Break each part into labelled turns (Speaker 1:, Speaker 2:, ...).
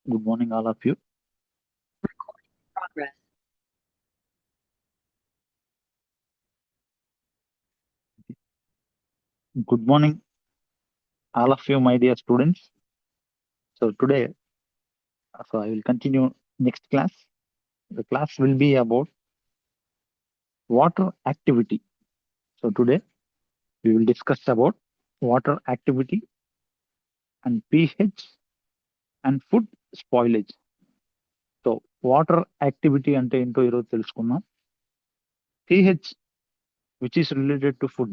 Speaker 1: Good morning, all of you.
Speaker 2: Progress.
Speaker 1: Good morning, all of you, my dear students. So today, I will continue next class. The class will be about water activity. So today we will discuss about water activity and pH and food spoilage. So water activity అంటే ఏంటో ఈరోజు తెలుసుకుందాం. pH which is related to food.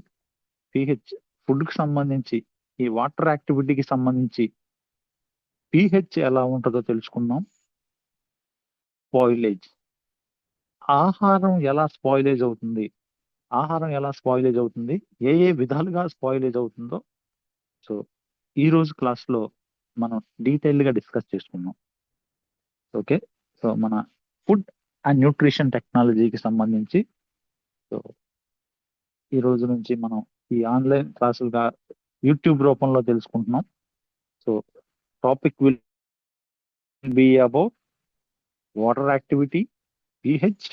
Speaker 1: pH food కి సంబంధించి ఈ water యాక్టివిటీకి సంబంధించి pH ఎలా ఉంటుందో తెలుసుకుందాం. స్పాయిలేజ్ ఆహారం ఎలా స్పాయిలేజ్ అవుతుంది, ఆహారం ఎలా స్పాయిలేజ్ అవుతుంది, ఏ ఏ విధాలుగా స్పాయిలేజ్ అవుతుందో సో ఈ రోజు క్లాస్ లో మనం డీటెయిల్ గా డిస్కస్ చేసుకున్నాం. ఓకే, సో మన ఫుడ్ అండ్ న్యూట్రిషన్ టెక్నాలజీకి సంబంధించి సో ఈ రోజు నుంచి మనం ఈ ఆన్లైన్ క్లాసులుగా యూట్యూబ్ రూపంలో తెలుసుకుంటున్నాం. So topic will be about water activity, pH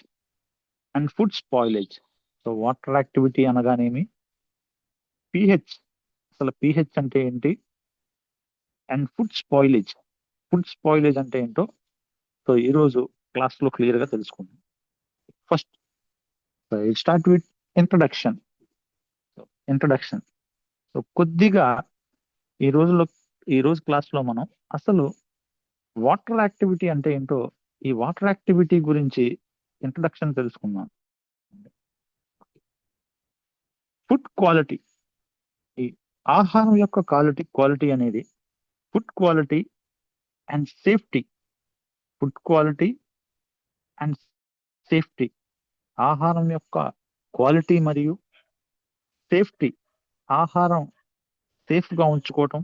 Speaker 1: and food spoilage. So water activity అనగానేమి, పిహెచ్ అసలు పిహెచ్ అంటే ఏంటి, అండ్ ఫుడ్ స్పాయిలేజ్ అంటే ఏంటో సో ఈరోజు క్లాస్ లో క్లియర్ గా తెలుసుకుందాం. First start with introduction. Introduction so కొద్దిగా ఈ రోజులో ఈ రోజు క్లాస్ లో మనం అసలు వాటర్ యాక్టివిటీ అంటే ఏంటో, ఈ వాటర్ యాక్టివిటీ గురించి ఇంట్రడక్షన్ తెలుసుకుందాం. ఫుడ్ క్వాలిటీ, ఈ ఆహారం యొక్క క్వాలిటీ అనేది food quality and safety. Food quality and safety, ఆహారం యొక్క క్వాలిటీ మరియు సేఫ్టీ, ఆహారం సేఫ్ గా ఉంచుకోవటం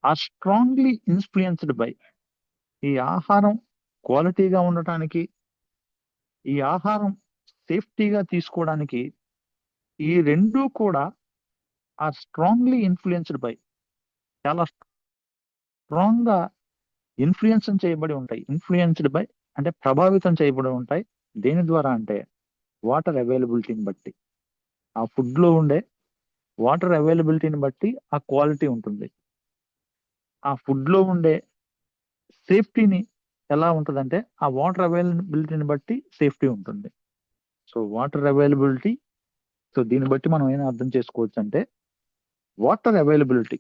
Speaker 1: ఆర్ స్ట్రాంగ్లీ ఇన్ఫ్లుయెన్స్డ్ బై. ఈ ఆహారం క్వాలిటీగా ఉండటానికి, ఈ ఆహారం సేఫ్టీగా తీసుకోవడానికి ఈ రెండూ కూడా ఆర్ స్ట్రాంగ్లీ ఇన్ఫ్లుయెన్స్డ్ బై, చాలా స్ట్రాంగ్ గా ఇన్ఫ్లుయెన్స్ చేయబడి ఉంటాయి. ఇన్ఫ్లుయెన్స్డ్ బై అంటే ప్రభావితం చేయబడి ఉంటాయి. దేని ద్వారా అంటే వాటర్ అవైలబిలిటీని బట్టి, ఆ ఫుడ్ లో ఉండే వాటర్ అవైలబిలిటీని బట్టి ఆ క్వాలిటీ ఉంటుంది. ఆ ఫుడ్ లో ఉండే సేఫ్టీని ఎలా ఉంటుందంటే ఆ వాటర్ అవైలబిలిటీని బట్టి సేఫ్టీ ఉంటుంది. సో వాటర్ అవైలబిలిటీ, సో దీన్ని బట్టి మనం ఏం అర్థం చేసుకోవచ్చు అంటే water availability,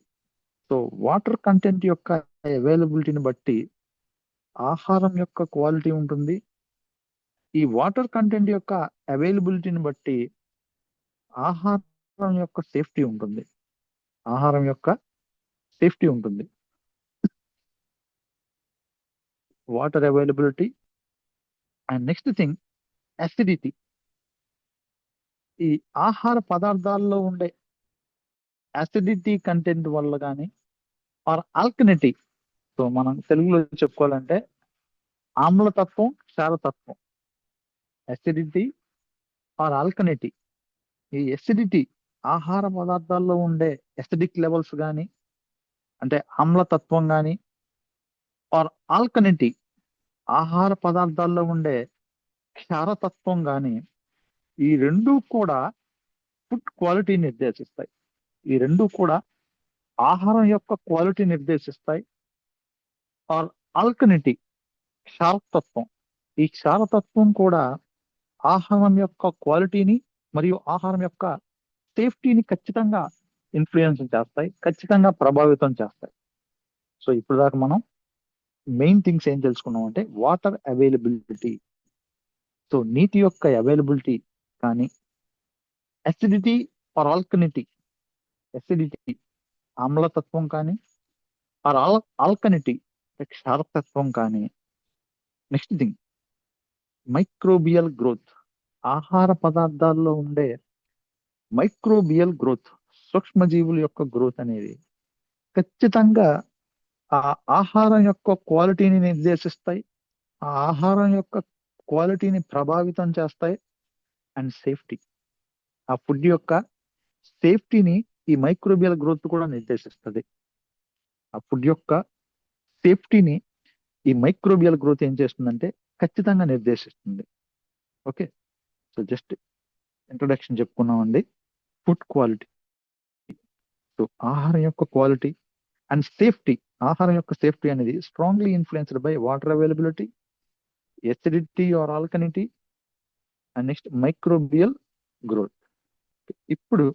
Speaker 1: so water content యొక్క అవైలబిలిటీని బట్టి ఆహారం యొక్క క్వాలిటీ ఉంటుంది. ఈ వాటర్ కంటెంట్ యొక్క అవైలబిలిటీని బట్టి ఆహారం యొక్క సేఫ్టీ ఉంటుంది. ఆహారం యొక్క సేఫ్టీ ఉంటుంది. Water availability and next thing acidity. ఈ ఆహార పదార్థాల్లో ఉండే అసిడిటీ కంటెంట్ వల్ల కానీ ఆర్ ఆల్కనిటీ, సో మనం తెలుగులో చెప్పుకోవాలంటే ఆమ్లతత్వం, క్షారతత్వం, అసిడిటీ ఆర్ ఆల్కనిటీ. ఈ అసిడిటీ, ఆహార పదార్థాల్లో ఉండే అసిడిక్ లెవెల్స్ కానీ అంటే ఆమ్లతత్వం కానీ ఆర్ ఆల్కనిటీ, ఆహార పదార్థాల్లో ఉండే క్షారతత్వం కానీ, ఈ రెండూ కూడా ఫుడ్ క్వాలిటీ నిర్దేశిస్తాయి. ఈ రెండూ కూడా ఆహారం యొక్క క్వాలిటీ నిర్దేశిస్తాయి. ఆర్ ఆల్కనిటీ, క్షారతత్వం, ఈ క్షారతత్వం కూడా ఆహారం యొక్క క్వాలిటీని మరియు ఆహారం యొక్క సేఫ్టీని ఖచ్చితంగా ఇన్ఫ్లుయెన్స్ చేస్తాయి, ఖచ్చితంగా ప్రభావితం చేస్తాయి. సో ఇప్పుడు దాకా మనం మెయిన్ థింగ్స్ ఏం తెలుసుకున్నాం అంటే వాటర్ అవైలబిలిటీ, సో నీటి యొక్క అవైలబిలిటీ కానీ, అసిడిటీ ఆర్ ఆల్కనిటీ, అసిడిటీ ఆమ్లతత్వం కానీ ఆర్ ఆల్కనిటీ క్షారతత్వం కానీ. నెక్స్ట్ థింగ్ మైక్రోబియల్ గ్రోత్, ఆహార పదార్థాల్లో ఉండే మైక్రోబియల్ గ్రోత్, సూక్ష్మజీవుల యొక్క గ్రోత్ అనేది ఖచ్చితంగా ఆ ఆహారం యొక్క క్వాలిటీని నిర్దేశిస్తాయి, ఆ ఆహారం యొక్క క్వాలిటీని ప్రభావితం చేస్తాయి. అండ్ సేఫ్టీ, ఆ ఫుడ్ యొక్క సేఫ్టీని ఈ మైక్రోబియల్ గ్రోత్ కూడా నిర్దేశిస్తుంది. ఆ ఫుడ్ యొక్క సేఫ్టీని ఈ మైక్రోబియల్ గ్రోత్ ఏం చేస్తుందంటే ఖచ్చితంగా నిర్దేశిస్తుంది. ఓకే, సో జస్ట్ ఇంట్రొడక్షన్ చెప్పుకున్నామండి. ఫుడ్ క్వాలిటీ, సో ఆహారం యొక్క క్వాలిటీ అండ్ సేఫ్టీ. ఆహారం యొక్క సేఫ్టీ అనేది strongly influenced by water availability, acidity or alkalinity and next microbial growth. ఇప్పుడు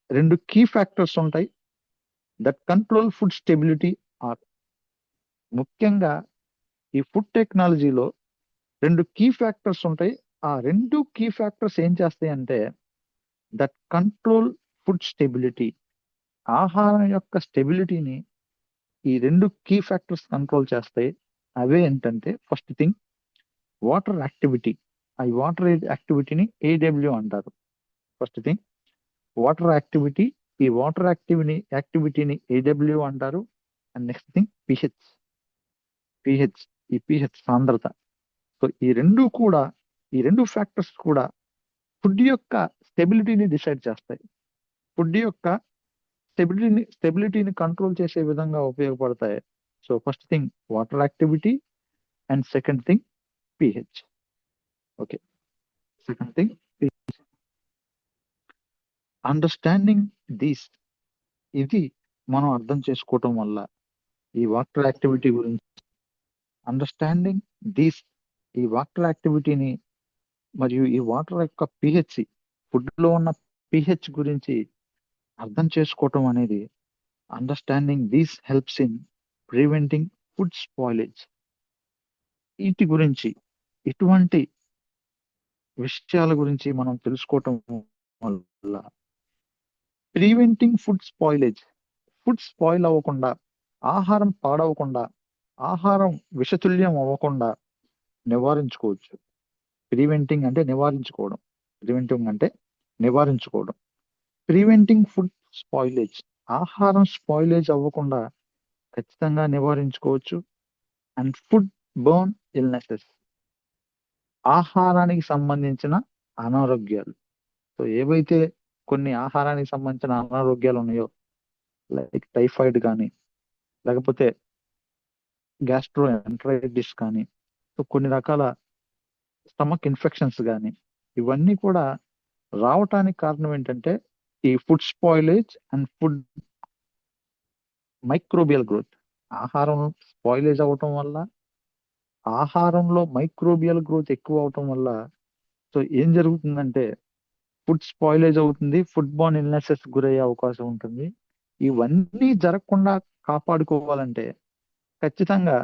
Speaker 1: రెండు కీ ఫ్యాక్టర్స్ ఉంటాయి that control food stability. Or ముఖ్యంగా ఈ ఫుడ్ టెక్నాలజీలో రెండు కీ ఫ్యాక్టర్స్ ఉంటాయి. ఆ రెండు కీ ఫ్యాక్టర్స్ ఏం చేస్తాయి అంటే దట్ కంట్రోల్ ఫుడ్ స్టెబిలిటీ. ఆహారం యొక్క స్టెబిలిటీని ఈ రెండు కీ ఫ్యాక్టర్స్ కంట్రోల్ చేస్తాయి. అవే ఏంటంటే ఫస్ట్ థింగ్ వాటర్ యాక్టివిటీ. ఆ వాటర్ యాక్టివిటీని ఏడబ్ల్యూ అంటారు. First thing water activity. ఈ వాటర్ యాక్టివిటీని ఏడబ్ల్యూ అంటారు. And next thing pH. ఈ పిహెచ్ సాంద్రత. సో ఈ రెండు ఫ్యాక్టర్స్ కూడా ఫుడ్ యొక్క స్టెబిలిటీని డిసైడ్ చేస్తాయి. ఫుడ్ యొక్క స్టెబిలిటీని కంట్రోల్ చేసే విధంగా ఉపయోగపడతాయి. So first thing water activity and second thing pH. Okay, second thing understanding these. ఇది మనం అర్థం చేసుకోవటం వల్ల ఈ వాటర్ యాక్టివిటీ గురించి అండర్స్టాండింగ్ దీస్, ఈ వాటర్ యాక్టివిటీని మరియు ఈ వాటర్ యొక్క పిహెచ్, ఫుడ్ లో ఉన్న పిహెచ్ గురించి అర్థం చేసుకోవటం అనేది understanding these helps in preventing food spoilage. వీటి గురించి ఇటువంటి విషయాల గురించి మనం తెలుసుకోవటం వల్ల preventing food spoilage, food spoil అవ్వకుండా, ఆహారం పాడవకుండా, ఆహారం విషతుల్యం అవ్వకుండా నివారించుకోవచ్చు. ప్రివెంటింగ్ అంటే నివారించుకోవడం, ప్రివెంటింగ్ ఫుడ్ స్పాయిలేజ్, ఆహారం స్పాయిలేజ్ అవ్వకుండా ఖచ్చితంగా నివారించుకోవచ్చు. అండ్ ఫుడ్ బోర్న్ ఇల్నెసెస్, ఆహారానికి సంబంధించిన అనారోగ్యాలు. సో ఏవైతే కొన్ని ఆహారానికి సంబంధించిన అనారోగ్యాలు ఉన్నాయో, లైక్ టైఫాయిడ్ కానీ, లేకపోతే గ్యాస్ట్రో ఎంటరైటిస్ కానీ, సో కొన్ని రకాల స్టమక్ ఇన్ఫెక్షన్స్ కానీ, ఇవన్నీ కూడా రావటానికి కారణం ఏంటంటే ఈ food spoilage and food microbial growth. ఆహారం స్పాయిలేజ్ అవటం వల్ల, ఆహారంలో మైక్రోబియల్ గ్రోత్ ఎక్కువ అవటం వల్ల సో ఏం జరుగుతుందంటే ఫుడ్ స్పాయిలేజ్ అవుతుంది, ఫుడ్ బోర్న్ ఇల్నెసెస్ గురయ్యే అవకాశం ఉంటుంది. ఇవన్నీ జరగకుండా కాపాడుకోవాలంటే ఖచ్చితంగా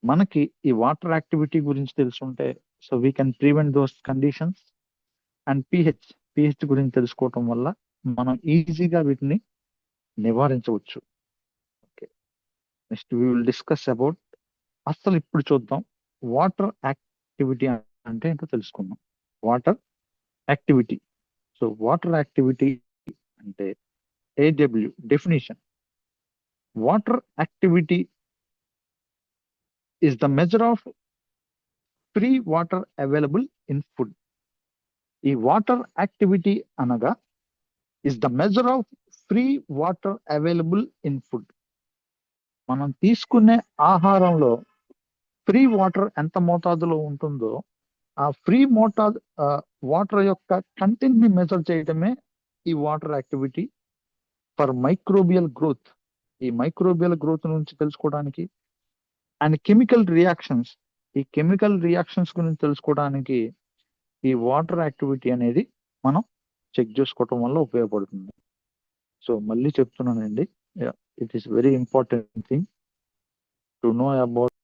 Speaker 1: మనకి ఈ వాటర్ యాక్టివిటీ గురించి తెలుసుంటే so we can prevent those conditions. And pH గురించి తెలుసుకోవటం వల్ల మనం ఈజీగా వీటిని నివారించవచ్చు. Okay, next we will discuss about, అసలు ఇప్పుడు చూద్దాం వాటర్ యాక్టివిటీ అంటే ఏంటో తెలుసుకుందాం. Water activity. So water activity అంటే AW definition. Water activity is the measure of free water available in food. ఈ వాటర్ యాక్టివిటీ అనగా is the measure of free water available in food. మనం తీసుకునే ఆహారంలో free water ఎంత మోతాదులో ఉంటుందో ఆ ఫ్రీ వాటర్ యొక్క కంటెంట్ ని మెజర్ చేయడమే ఈ water activity for microbial growth. ఈ మైక్రోబియల్ గ్రోత్ నుంచి తెలుసుకోవడానికి అండ్ కెమికల్ రియాక్షన్స్, ఈ కెమికల్ రియాక్షన్స్ గురించి తెలుసుకోవడానికి ఈ వాటర్ యాక్టివిటీ అనేది మనం చెక్ చేసుకోవటం వల్ల ఉపయోగపడుతుంది. సో మళ్ళీ చెప్తున్నానండి, it is very important thing to know about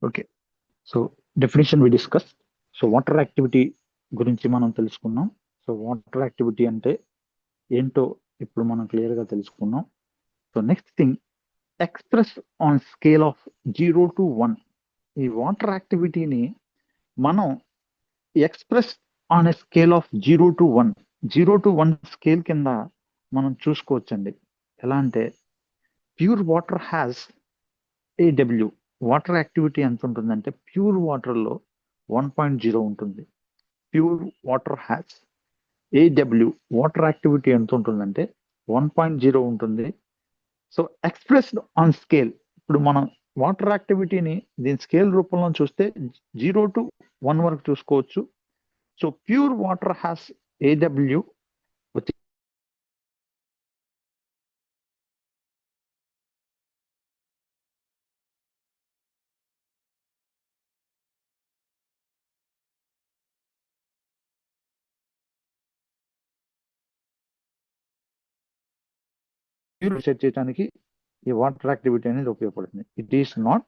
Speaker 1: okay. So definition we discuss. So water activity గురించి మనం తెలుసుకున్నాం. సో వాటర్ యాక్టివిటీ అంటే ఏంటో ఇప్పుడు మనం క్లియర్ గా తెలుసుకున్నాం. So next thing, express on scale of 0 to 1. ఈ వాటర్ యాక్టివిటీని మనం express on a scale of 0 to 1. 0 to 1 scale కింద మనం చూసుకోవచ్చండి. ఎలా అంటే pure water has AW. Water activity ఎంత ఉంటుందంటే ప్యూర్ వాటర్లో 1.0 ఉంటుంది. Pure water has AW. Water activity ఎంత ఉంటుందంటే 1.0 ఉంటుంది. సో ఎక్స్ప్రెస్డ్ ఆన్ స్కేల్, ఇప్పుడు మనం వాటర్ యాక్టివిటీని దీని స్కేల్ రూపంలో చూస్తే 0 to 1 వరకు చూసుకోవచ్చు. So pure water has AW with pure set చేయడానికి ఈ వాటర్ యాక్టివిటీ అనేది ఉపయోగపడుతుంది. It is not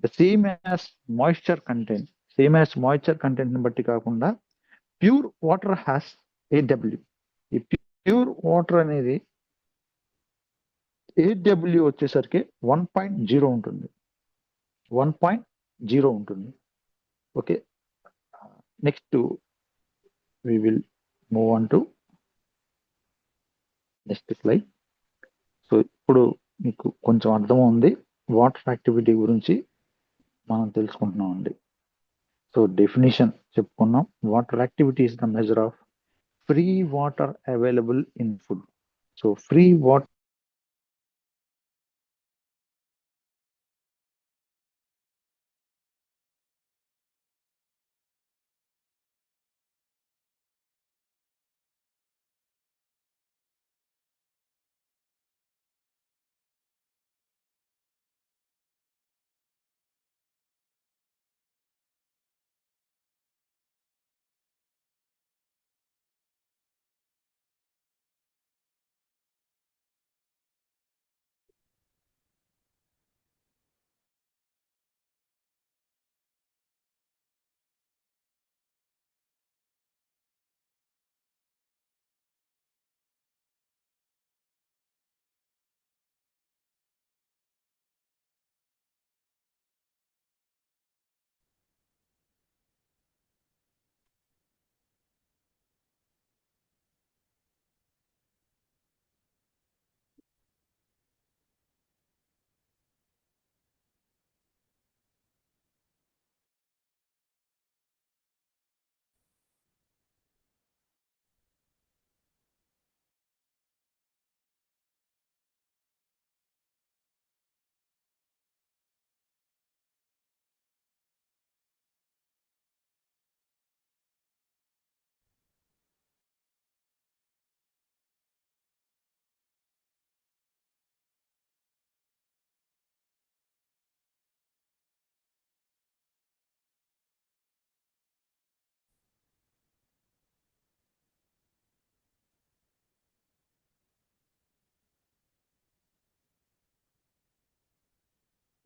Speaker 1: the same as moisture content. Same as moisture content ని బట్టి కాకుండా ప్యూర్ వాటర్ హ్యాస్ AW. ఈ ప్యూర్ వాటర్ అనేది AW వచ్చేసరికి 1.0 ఉంటుంది. 1.0 ఉంటుంది. Okay, next we will move on to next slide. So ఇప్పుడు మీకు కొంచెం అర్థం ఉంది వాటర్ యాక్టివిటీ గురించి మనం తెలుసుకుంటున్నాం అండి. సో డెఫినేషన్ చెప్పుకున్నాం. Water activity is the measure of free water available in food. So free water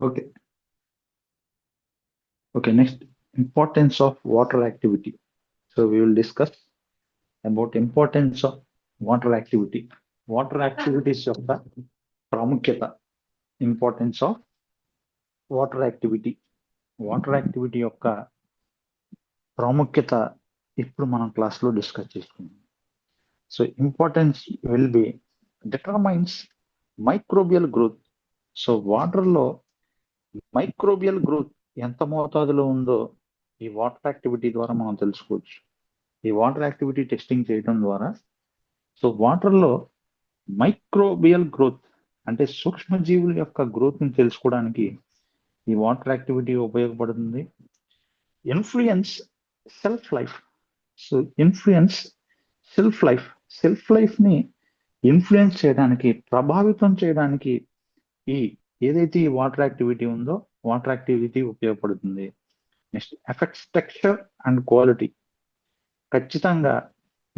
Speaker 1: okay. Okay, next, importance of water activity. So we will discuss about importance of water activity. Water activities యొక్క ప్రాముఖ్యత, importance of water activity. Water activity యొక్క ప్రాముఖ్యత ఇప్పుడు మనం క్లాస్లో discuss చేసుకుందాం. So importance will be determines microbial growth. So వాటర్లో microbial growth ఎంత మోతాదులో ఉందో ఈ వాటర్ యాక్టివిటీ ద్వారా మనం తెలుసుకోవచ్చు. ఈ వాటర్ యాక్టివిటీ టెస్టింగ్ చేయడం ద్వారా సో వాటర్లో మైక్రోబియల్ గ్రోత్ అంటే సూక్ష్మజీవుల యొక్క గ్రోత్ ని తెలుసుకోవడానికి ఈ వాటర్ యాక్టివిటీ ఉపయోగపడుతుంది. Influence self life. So influence self life ని ఇన్ఫ్లుయెన్స్ చేయడానికి, ప్రభావితం చేయడానికి ఈ ఏదైతే ఈ వాటర్ యాక్టివిటీ ఉందో వాటర్ యాక్టివిటీ ఉపయోగపడుతుంది. Next, effects texture and quality. ఖచ్చితంగా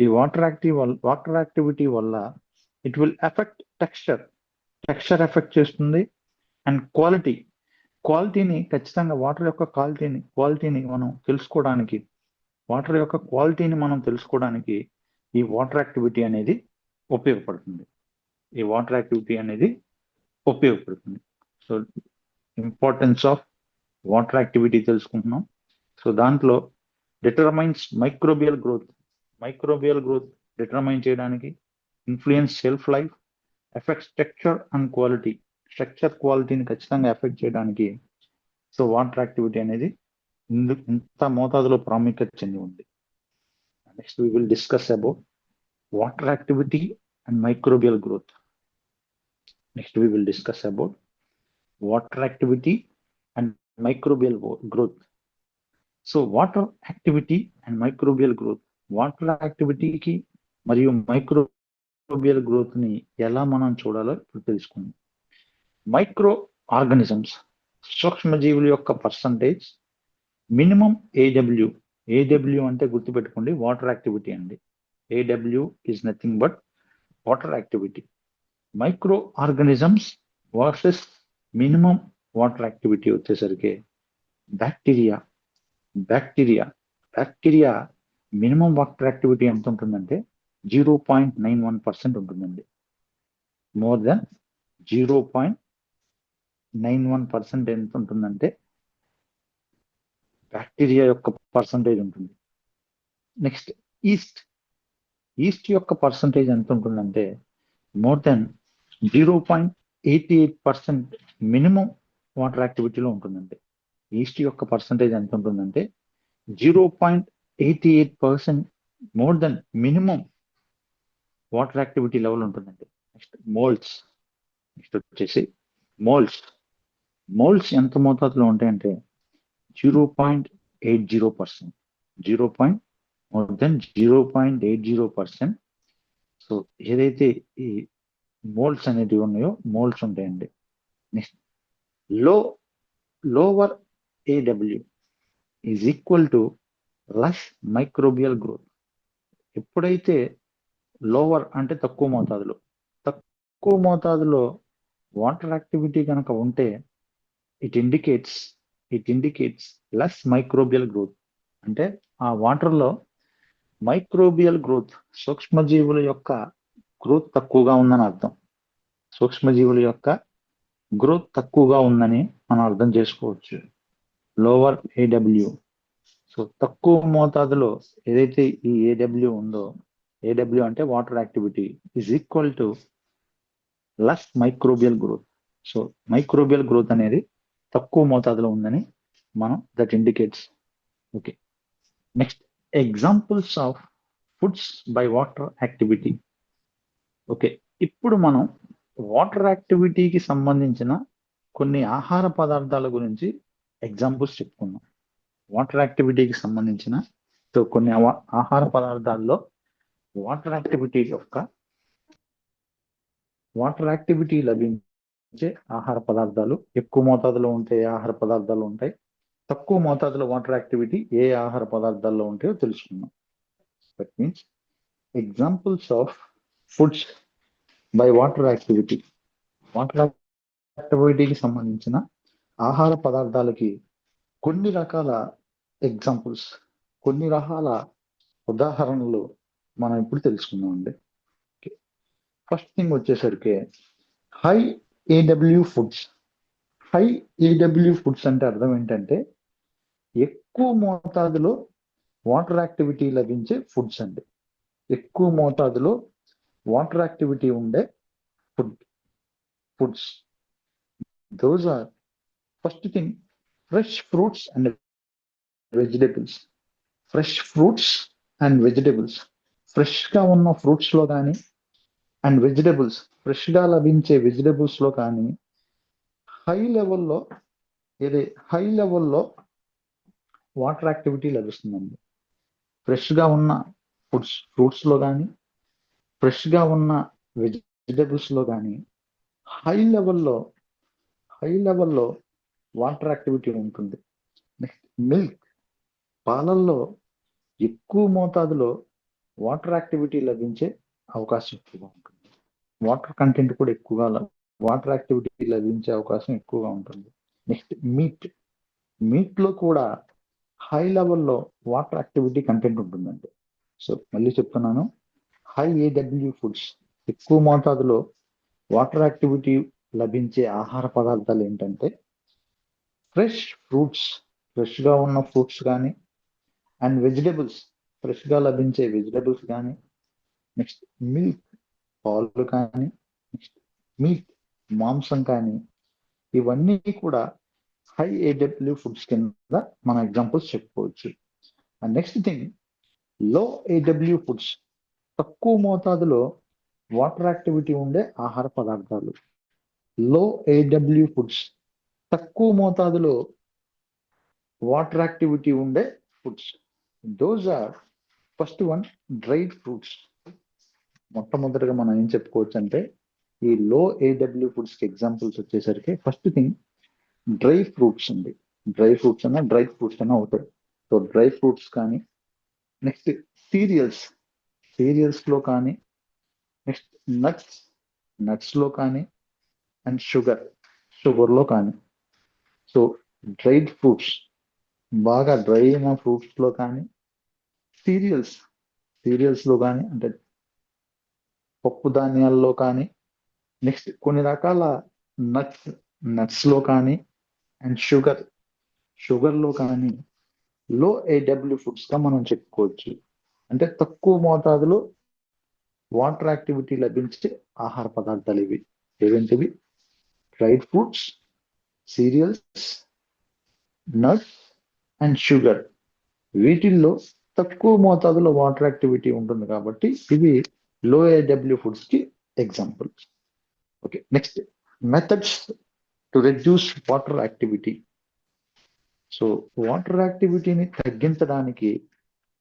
Speaker 1: ఈ వాటర్ యాక్టివిటీ వల్ల it will effect texture effect చేస్తుంది. అండ్ క్వాలిటీ, క్వాలిటీని ఖచ్చితంగా వాటర్ యొక్క క్వాలిటీని మనం తెలుసుకోవడానికి ఈ వాటర్ యాక్టివిటీ అనేది ఉపయోగపడుతుంది. So importance of water activity తెలుసుకుంటున్నాం. సో దాంట్లో డిటర్మైన్స్ మైక్రోబియల్ గ్రోత్ డిటర్మైన్ చేయడానికి, influence shelf life, effect structure and క్వాలిటీని ఖచ్చితంగా ఎఫెక్ట్ చేయడానికి సో వాటర్ యాక్టివిటీ అనేది ఇంత మోతాదులో ప్రాముఖ్యత చెంది ఉంది. Next we will discuss about water activity and microbial growth. So water activity and microbial growth, water యాక్టివిటీకి మరియు మైక్రోబియల్ గ్రోత్ ని ఎలా మనం చూడాలో ఇప్పుడు తెలుసుకుందాం. మైక్రో ఆర్గానిజమ్స్, సూక్ష్మజీవుల యొక్క పర్సంటేజ్ మినిమం ఏడబ్ల్యూ అంటే గుర్తుపెట్టుకోండి వాటర్ యాక్టివిటీ అండి. A W is nothing but water activity. Micro organisms versus minimum water activity వచ్చేసరికి బ్యాక్టీరియా మినిమం వాటర్ యాక్టివిటీ ఎంత ఉంటుందంటే 0.91% ఉంటుందండి. మోర్ దెన్ 0.91% ఎంత ఉంటుందంటే బ్యాక్టీరియా యొక్క పర్సంటేజ్ ఉంటుంది. నెక్స్ట్ ఈస్ట్ యొక్క పర్సంటేజ్ ఎంత ఉంటుందంటే మోర్ దెన్ 0.88% మినిమం వాటర్ యాక్టివిటీలో ఉంటుందండి. ఈస్ట్ యొక్క పర్సంటేజ్ ఎంత ఉంటుందంటే 0.88% more than minimum water activity level ఉంటుందండి. నెక్స్ట్ వచ్చేసి మోల్స్ ఎంత మోతాదులో ఉంటాయంటే 0.80%, మోర్ దెన్ 0.80%. సో ఏదైతే ఈ మోల్స్ అనేటివి ఉన్నాయో మోల్స్ ఉంటాయండి. Next lower A W is equal to less microbial growth. ఎప్పుడైతే లోవర్ అంటే తక్కువ మోతాదులో వాటర్ యాక్టివిటీ కనుక ఉంటే it indicates less microbial growth. అంటే ఆ వాటర్లో మైక్రోబియల్ గ్రోత్, సూక్ష్మజీవుల యొక్క గ్రోత్ తక్కువగా ఉందని అర్థం. మనం అర్థం చేసుకోవచ్చు. లోవర్ ఏడబ్ల్యూ, సో తక్కువ మోతాదులో ఏదైతే ఈ ఏడబ్ల్యూ ఉందో, ఏడబ్ల్యూ అంటే water activity is equal to less microbial growth. So microbial growth అనేది తక్కువ మోతాదులో ఉందని that indicates. Okay, next examples of foods by water activity. Okay, ఇప్పుడు మనం వాటర్ యాక్టివిటీకి సంబంధించిన కొన్ని ఆహార పదార్థాల గురించి ఎగ్జాంపుల్స్ చెప్పుకున్నాం. వాటర్ యాక్టివిటీకి సంబంధించిన కొన్ని ఆహార పదార్థాల్లో వాటర్ యాక్టివిటీ లభించే ఆహార పదార్థాలు ఎక్కువ మోతాదులో ఉంటే ఏ ఆహార పదార్థాలు ఉంటాయి, తక్కువ మోతాదులో వాటర్ యాక్టివిటీ ఏ ఆహార పదార్థాల్లో ఉంటాయో తెలుసుకున్నాం. That means examples of foods by water activity. Water యాక్టివిటీకి సంబంధించిన ఆహార పదార్థాలకి కొన్ని రకాల ఎగ్జాంపుల్స్, కొన్ని రకాల ఉదాహరణలు మనం ఇప్పుడు తెలుసుకుందాం అండి. ఫస్ట్ థింగ్ వచ్చేసరికి హై ఏడబ్ల్యూ ఫుడ్స్ అంటే అర్థం ఏంటంటే ఎక్కువ మోతాదులో వాటర్ యాక్టివిటీ లభించే ఫుడ్స్ అండి. ఎక్కువ మోతాదులో వాటర్ యాక్టివిటీ ఉండే foods. Those are first thing fresh fruits and vegetables. Fresh గా ఉన్న ఫ్రూట్స్ లో కానీ అండ్ వెజిటేబుల్స్, ఫ్రెష్ గా లభించే వెజిటేబుల్స్ లో కానీ హై లెవెల్లో వాటర్ యాక్టివిటీ లభిస్తుందండి. ఫ్రెష్ గా ఉన్న ఫ్రూట్స్ లో కానీ, ఫ్రెష్ గా ఉన్న వెజిటేబుల్స్ లో కానీ హై లెవెల్లో వాటర్ యాక్టివిటీ ఉంటుంది. నెక్స్ట్ మిల్క్, పాలల్లో ఎక్కువ మోతాదులో వాటర్ యాక్టివిటీ లభించే అవకాశం ఎక్కువగా ఉంటుంది. వాటర్ కంటెంట్ కూడా వాటర్ యాక్టివిటీ లభించే అవకాశం ఎక్కువగా ఉంటుంది. నెక్స్ట్ మీట్ లో కూడా హై లెవెల్లో వాటర్ యాక్టివిటీ కంటెంట్ ఉంటుందండి. సో మళ్ళీ చెప్తున్నాను, హై ఏడబ్ల్యూ ఫుడ్స్, ఎక్కువ మోతాదులో వాటర్ యాక్టివిటీ లభించే ఆహార పదార్థాలు ఏంటంటే ఫ్రెష్ ఫ్రూట్స్, ఫ్రెష్ గా ఉన్న ఫ్రూట్స్ కానీ, అండ్ వెజిటబుల్స్, ఫ్రెష్ గా లభించే వెజిటబుల్స్ కానీ, నెక్స్ట్ మిల్క్, పాలు కానీ, నెక్స్ట్ మీట్, మాంసం కానీ, ఇవన్నీ కూడా హై ఏడబ్ల్యూ ఫుడ్స్ కింద మన ఎగ్జాంపుల్స్ చెప్పుకోవచ్చు. అండ్ నెక్స్ట్ థింగ్, లో ఏడబ్ల్యూ ఫుడ్స్, తక్కువ మోతాదులో వాటర్ యాక్టివిటీ ఉండే ఆహార పదార్థాలు. లో ఏడబ్ల్యూ ఫుడ్స్, తక్కువ మోతాదులో వాటర్ యాక్టివిటీ ఉండే foods. Those are first one, dried fruits. మొట్టమొదటిగా మనం ఏం చెప్పుకోవచ్చు అంటే ఈ లో ఏడబ్ల్యూ ఫుడ్స్ కి ఎగ్జాంపుల్స్ వచ్చేసరికి ఫస్ట్ థింగ్ డ్రై ఫ్రూట్స్ అండి. డ్రై ఫ్రూట్స్ అన్నా డ్రై ఫ్రూట్స్ అన్నా అవుతాయి. సో డ్రై ఫ్రూట్స్ కానీ, నెక్స్ట్ సీరియల్స్ లో కానీ, నెక్స్ట్ నట్స్ లో కానీ, అండ్ షుగర్ లో కానీ. సో డ్రైడ్ ఫ్రూట్స్, బాగా డ్రై అయిన ఫ్రూట్స్ లో కానీ, సీరియల్స్ లో కానీ, అంటే పప్పు ధాన్యాల్లో కానీ, నెక్స్ట్ కొన్ని రకాల నట్స్ లో కానీ, అండ్ షుగర్ లో కానీ లో ఏడబ్ల్యూ ఫుడ్స్ గా మనం చెప్పుకోవచ్చు. అంటే తక్కువ మోతాదులో వాటర్ యాక్టివిటీ లభించే ఆహార పదార్థాలు ఇవి. ఏవేంటివి? Dried fruits, cereals, nuts and sugar. వీటిల్లో తక్కువ మోతాదులో వాటర్ యాక్టివిటీ ఉంటుంది కాబట్టి ఇవి లో ఏడబ్ల్యూ ఫుడ్స్ కి example. Okay, next methods to reduce water activity. So water యాక్టివిటీని తగ్గించడానికి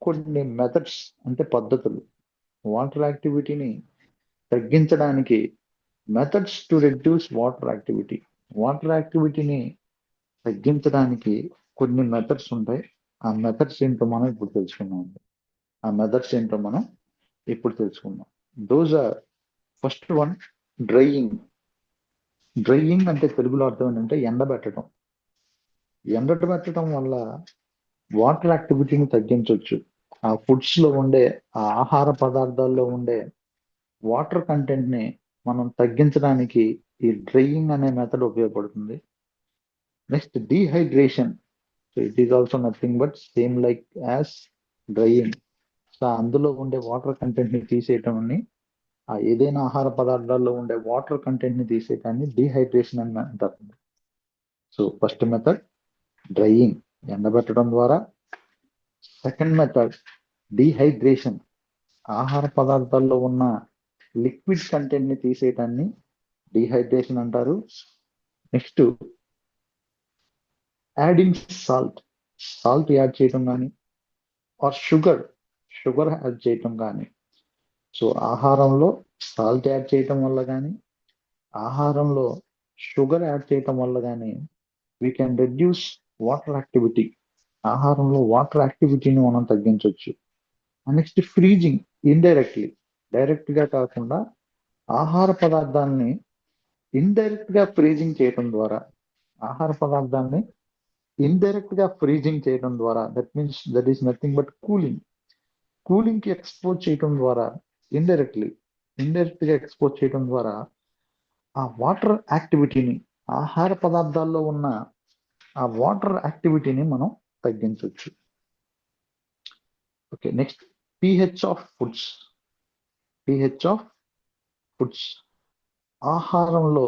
Speaker 1: కొన్ని మెథడ్స్, అంటే పద్ధతులు. వాటర్ యాక్టివిటీని తగ్గించడానికి methods to reduce water activity. Water యాక్టివిటీని తగ్గించడానికి కొన్ని మెథడ్స్ ఉంటాయి. ఆ మెథడ్స్ ఏంటో మనం ఇప్పుడు తెలుసుకుందాం. Those are first one, drying. Drying అంటే తెలుగులో అర్థం ఏంటంటే ఎండబెట్టడం వల్ల వాటర్ యాక్టివిటీని తగ్గించవచ్చు. ఆ ఫుడ్స్ లో ఉండే, ఆ ఆహార పదార్థాల్లో ఉండే వాటర్ కంటెంట్ ని మనం తగ్గించడానికి ఈ డ్రైయింగ్ అనే మెథడ్ ఉపయోగపడుతుంది. Next dehydration. So it is also nothing but same like as drying. So అందులో ఉండే వాటర్ కంటెంట్ ని తీసేయటం అని, ఆ ఏదైనా ఆహార పదార్థాల్లో ఉండే వాటర్ కంటెంట్ ని తీసేయటాన్ని డీహైడ్రేషన్ అని అంటారు. సో ఫస్ట్ మెథడ్ డ్రైయింగ్, ఎండబెట్టడం ద్వారా. సెకండ్ మెథడ్ డీహైడ్రేషన్, ఆహార పదార్థాల్లో ఉన్న లిక్విడ్ కంటెంట్ ని తీసేయటాన్ని డీహైడ్రేషన్ అంటారు. నెక్స్ట్ యాడింగ్ సాల్ట్ యాడ్ చేయటం కానీ, ఆర్ షుగర్ యాడ్ చేయటం కానీ. సో ఆహారంలో సాల్ట్ యాడ్ చేయటం వల్ల కానీ, ఆహారంలో షుగర్ యాడ్ చేయటం వల్ల కానీ we can reduce water activity. ఆహారంలో వాటర్ యాక్టివిటీని మనం తగ్గించవచ్చు. నెక్స్ట్ ఫ్రీజింగ్, డైరెక్ట్ గా కాకుండా ఆహార పదార్థాన్ని ఇండైరెక్ట్ గా ఫ్రీజింగ్ చేయడం ద్వారా, that means that is nothing but cooling కి ఎక్స్పోజ్ చేయడం ద్వారా, ఇండైరెక్ట్ గా ఎక్స్పోజ్ చేయడం ద్వారా ఆ వాటర్ యాక్టివిటీని, ఆహార పదార్థాల్లో ఉన్న ఆ వాటర్ యాక్టివిటీని మనం తగ్గించవచ్చు. Okay, next pH of foods. ఆహారంలో,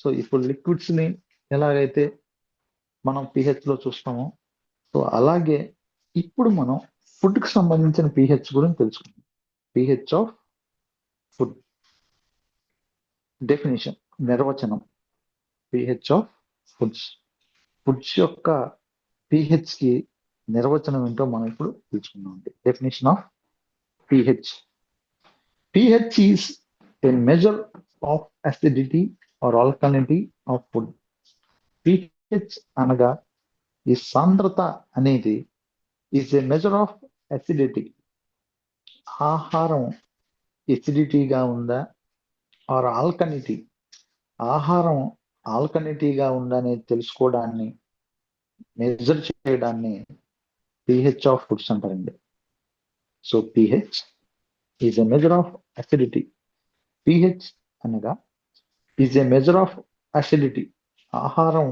Speaker 1: సో ఇప్పుడు లిక్విడ్స్ ని ఎలాగైతే మనం pH లో చూస్తామో, సో అలాగే ఇప్పుడు మనం ఫుడ్ కి సంబంధించిన pH గురించి తెలుసుకుందాం. pH of food. డెఫినేషన్, నిర్వచనం. pH ఆఫ్ ఫుడ్స్ యొక్క pH కి నిర్వచనం ఏంటో మనం ఇప్పుడు తెలుసుకుందాం. Definition of pH. pH is a measure of acidity or alkalinity of food. pH అనగా ఈ సాంద్రత అనేది is a measure of acidity. ఆహారం ఎసిడిటీగా ఉందా, ఆర్ ఆల్కనిటీ, ఆహారం
Speaker 2: ఆల్కలినిటీగా ఉందనేది తెలుసుకోవడాన్ని, మెజర్ చేయడాన్ని pH ఆఫ్ ఫుడ్స్ అంటారండి. So pH is a measure of acidity. pH అనగా is a measure of acidity. ఆహారం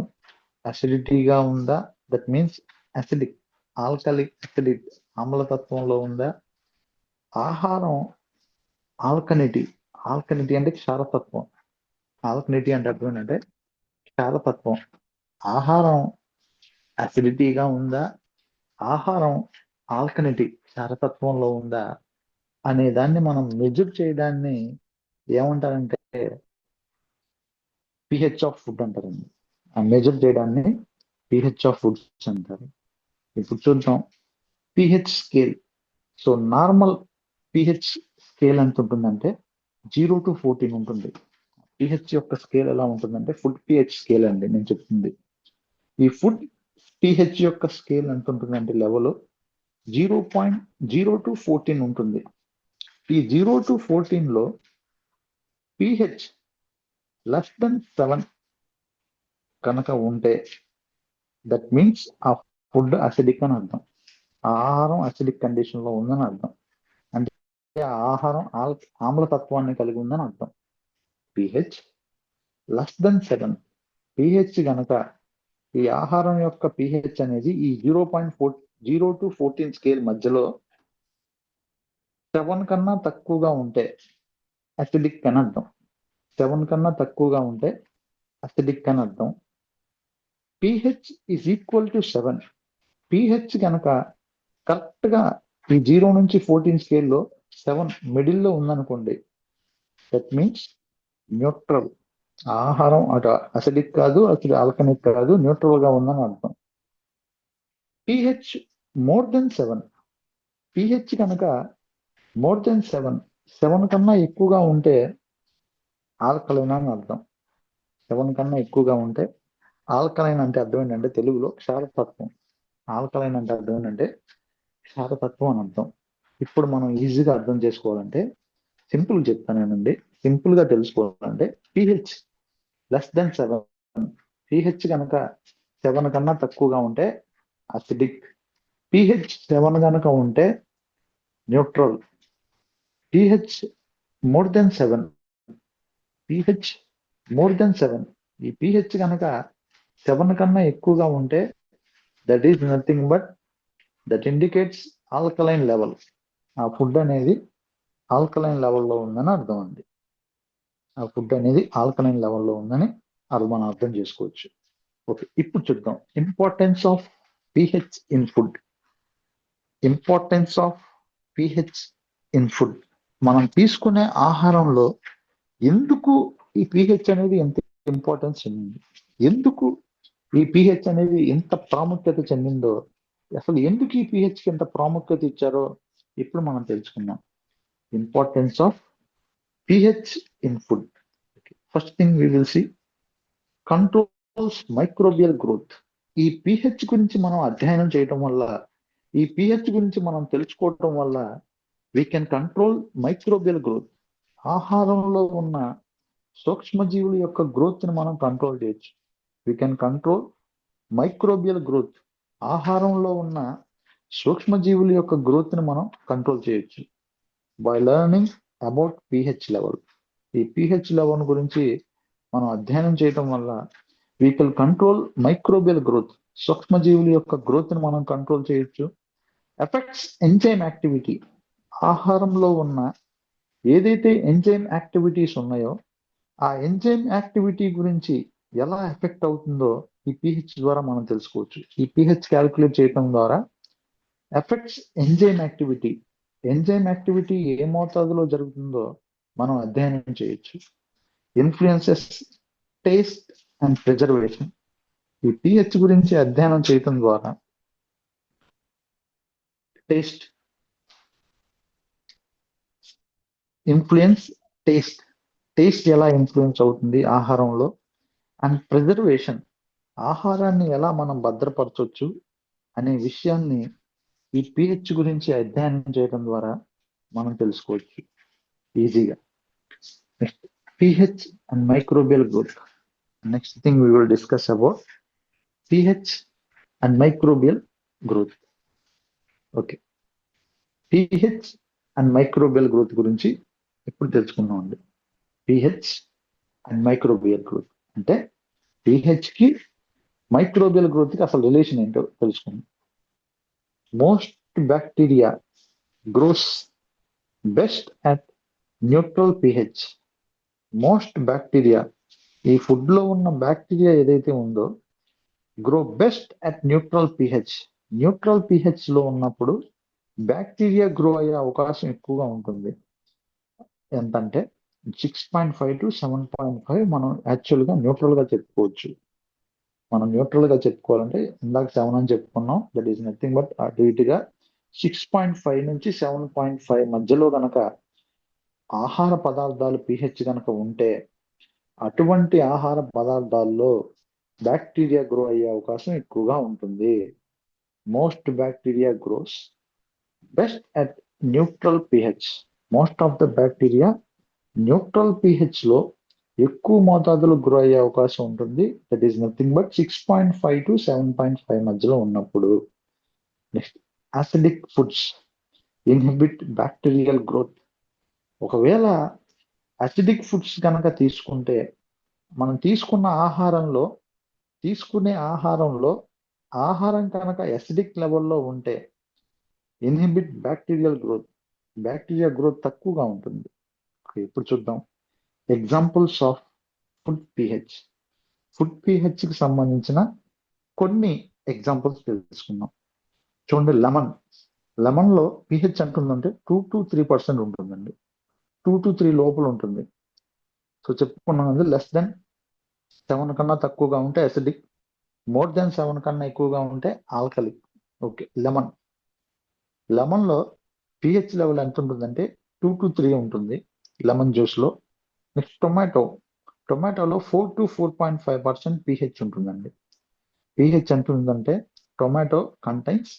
Speaker 2: అసిడిటీగా ఉందా, దట్ మీన్స్ అసిడిక్, అసిడిక్ ఆమ్లతత్వంలో ఉందా, ఆహారం ఆల్కనిటీ అంటే క్షారతత్వం. ఆల్కనిటీ అంటే అర్థం ఏంటంటే క్షారతత్వం. ఆహారం అసిడిటీగా ఉందా, ఆహారం ఆల్కనిటీ క్షారతత్వంలో ఉందా అనే దాన్ని మనం మెజర్ చేయడాన్ని ఏమంటారంటే pH ఆఫ్ ఫుడ్ అంటారండి. ఆ మెజర్ చేయడాన్ని pH ఆఫ్ ఫుడ్స్ అంటారు. ఇప్పుడు చూద్దాం pH scale. So normal pH scale ఎంత ఉంటుందంటే 0 to 14 ఉంటుంది. pH యొక్క స్కేల్ ఎలా ఉంటుందంటే ఫుడ్ pH స్కేల్ అండి నేను చెప్తుంది. ఈ ఫుడ్ pH యొక్క స్కేల్ ఎంత ఉంటుందంటే లెవెల్ 0.0 to 14 ఉంటుంది. ఈ 0 to 14 లో pH లెస్ దెన్ 7 కనుక ఉంటే దట్ మీన్స్ ఆ ఫుడ్ అసిడిక్ అని అర్థం. ఆ ఆహారం అసిడిక్ కండిషన్ లో ఉందని అర్థం. అంటే ఆ ఆహారం ఆమ్లతత్వాన్ని కలిగి ఉందని అర్థం. pH లెస్ దెన్ 7, pH గనక ఈ ఆహారం యొక్క pH అనేది ఈ 0 to 14 స్కేల్ మధ్యలో 7 కన్నా తక్కువగా ఉంటే అసిడిక్ అని అర్థం. 7 కన్నా తక్కువగా ఉంటే అసిడిక్ అని అర్థం. pH is equal to 7. pH కనుక కరెక్ట్ గా ఈ 0 నుంచి 14 స్కేల్లో 7 మిడిల్లో ఉందనుకోండి, దట్ మీన్స్ న్యూట్రల్. ఆహారం అటు అసిడిక్ కాదు, అసలు ఆల్కనిక్ కాదు, న్యూట్రల్ గా ఉందని అర్థం. pH మోర్ దెన్ 7, pH కనుక మోర్ దెన్ 7 కన్నా ఎక్కువగా ఉంటే ఆల్కలైన్ అని అర్థం. 7 కన్నా ఎక్కువగా ఉంటే ఆల్కలైన్ అంటే అర్థం ఏంటంటే తెలుగులో క్షారతత్వం. ఆల్కలైన్ అంటే అర్థం ఏంటంటే క్షారతత్వం అని అర్థం. ఇప్పుడు మనం ఈజీగా అర్థం చేసుకోవాలంటే సింపుల్ చెప్తానేనండి. సింపుల్ గా తెలుసుకోవాలంటే pH లెస్ దెన్ 7, pH కనుక 7 కన్నా తక్కువగా ఉంటే అసిడిక్, pH 7 కనుక ఉంటే neutral, pH more than 7, pH more than 7, ఈ pH కనుక 7 కన్నా ఎక్కువగా ఉంటే that is nothing but that indicates alkaline level. ఆ ఫుడ్ అనేది ఆల్కలైన్ లెవెల్లో ఉందని అర్థం అండి. ఆ ఫుడ్ అనేది ఆల్కలైన్ లెవెల్లో ఉందని మనం అర్థం చేసుకోవచ్చు. ఓకే, ఇప్పుడు చూద్దాం importance of pH in food. Importance of pH in food. మనం తీసుకునే ఆహారంలో ఎందుకు ఈ pH అనేది ఎంత ఇంపార్టెన్స్ చెందింది, ఎందుకు ఈ pH అనేది ఎంత ప్రాముఖ్యత చెందిందో, అసలు ఎందుకు ఈ pH కి ఎంత ప్రాముఖ్యత ఇచ్చారో ఇప్పుడు మనం తెలుసుకుందాం. Importance of pH in food. First thing we will see controls microbial growth. ఈ pH గురించి మనం అధ్యయనం చేయటం వల్ల, ఈ pH గురించి మనం తెలుసుకోవటం వల్ల we can control microbial growth. ఆహారంలో ఉన్న సూక్ష్మజీవుల యొక్క గ్రోత్ ని మనం కంట్రోల్ చేయొచ్చు. We can control microbial growth. ఆహారంలో ఉన్న సూక్ష్మజీవుల యొక్క గ్రోత్ ని మనం కంట్రోల్ చేయొచ్చు by learning about pH level. ఈ pH లెవెల్ గురించి మనం అధ్యయనం చేయటం వల్ల we can control microbial growth. సూక్ష్మజీవుల యొక్క గ్రోత్ ని మనం కంట్రోల్ చేయొచ్చు. Effects enzyme activity. ఆహారంలో ఉన్న ఏదైతే ఎంజైమ్ యాక్టివిటీస్ ఉన్నాయో ఆ ఎంజైమ్ యాక్టివిటీ గురించి ఎలా ఎఫెక్ట్ అవుతుందో ఈ pH ద్వారా మనం తెలుసుకోవచ్చు. ఈ pH క్యాలిక్యులేట్ చేయటం ద్వారా effects enzyme activity, enzyme activity ఏ మోతాదులో జరుగుతుందో మనం అధ్యయనం చేయొచ్చు. Influences taste and preservation. ఈ pH గురించి అధ్యయనం చేయటం ద్వారా టేస్ట్, ఇన్ఫ్లుయెన్స్ టేస్ట్ ఎలా ఇన్ఫ్లుయెన్స్ అవుతుంది ఆహారంలో, అండ్ ప్రిజర్వేషన్ ఆహారాన్ని ఎలా మనం భద్రపరచవచ్చు అనే విషయాన్ని ఈ pH గురించి అధ్యయనం చేయడం ద్వారా మనం తెలుసుకోవచ్చు ఈజీగా. Next pH and microbial growth. Next thing we will discuss about pH and microbial growth. Okay. pH and microbial growth గురించి ఇప్పుడు తెలుసుకున్నాం అండి. pH అండ్ మైక్రోబియల్ గ్రోత్ అంటే pH కి మైక్రోబియల్ గ్రోత్ కి అసలు రిలేషన్ ఏంటో తెలుసుకుందాం. Most bacteria gross best at neutral pH. Most bacteria, ఈ ఫుడ్ లో ఉన్న బ్యాక్టీరియా ఏదైతే ఉందో grow best at neutral pH. Neutral pH లో ఉన్నప్పుడు బ్యాక్టీరియా గ్రో అయ్యే అవకాశం ఎక్కువగా ఉంటుంది. ఎంతంటే 6.5 to 7.5 మనం యాక్చువల్ గా న్యూట్రల్ గా చెప్పుకోవచ్చు. మనం న్యూట్రల్ గా చెప్పుకోవాలంటే ఇందాక 7 అని చెప్పుకున్నాం, దట్ ఈస్ నథింగ్ బట్ అటు ఇటుగా 6.5 నుంచి 7.5 మధ్యలో గనక ఆహార పదార్థాలు pH గనక ఉంటే అటువంటి ఆహార పదార్థాల్లో బ్యాక్టీరియా గ్రో అయ్యే అవకాశం ఎక్కువగా ఉంటుంది. Most bacteria gross best at neutral pH. Most of the bacteria neutral pH లో ఎక్కువ మోతాదులో గ్రో అయ్యే అవకాశం ఉంటుంది. That is nothing but 6.5 to 7.5 మధ్యలో ఉన్నప్పుడు. Next, acidic foods inhibit bacterial growth. ఒకవేళ అసిడిక్ ఫుడ్స్ కనుక తీసుకుంటే మనం తీసుకునే ఆహారం కనుక అసిడిక్ లెవెల్లో ఉంటే inhibit bacterial growth, bacteria growth తక్కువగా ఉంటుంది. ఇప్పుడు చూద్దాం examples of food pH. Food pH కి సంబంధించిన కొన్ని ఎగ్జాంపుల్స్ తెలుసుకుందాం. చూడండి, లెమన్ లో pH అంటుందంటే 2 to 3% ఉంటుందండి. 2 to 3 లోపల ఉంటుంది. సో చెప్పుకున్నాం, లెస్ దెన్ 7 కన్నా తక్కువగా ఉంటే అసిడిక్, మోర్ దెన్ 7 కన్నా ఎక్కువగా ఉంటే ఆల్కలిక్. ఓకే, లెమన్ లో pH లెవెల్ ఎంత ఉంటుందంటే 2 to 3 ఉంటుంది లెమన్ జ్యూస్ లో. నెక్స్ట్ టొమాటోలో 4 to 4.5% pH ఉంటుందండి. pH ఎంత ఉంటుందంటే tomato contains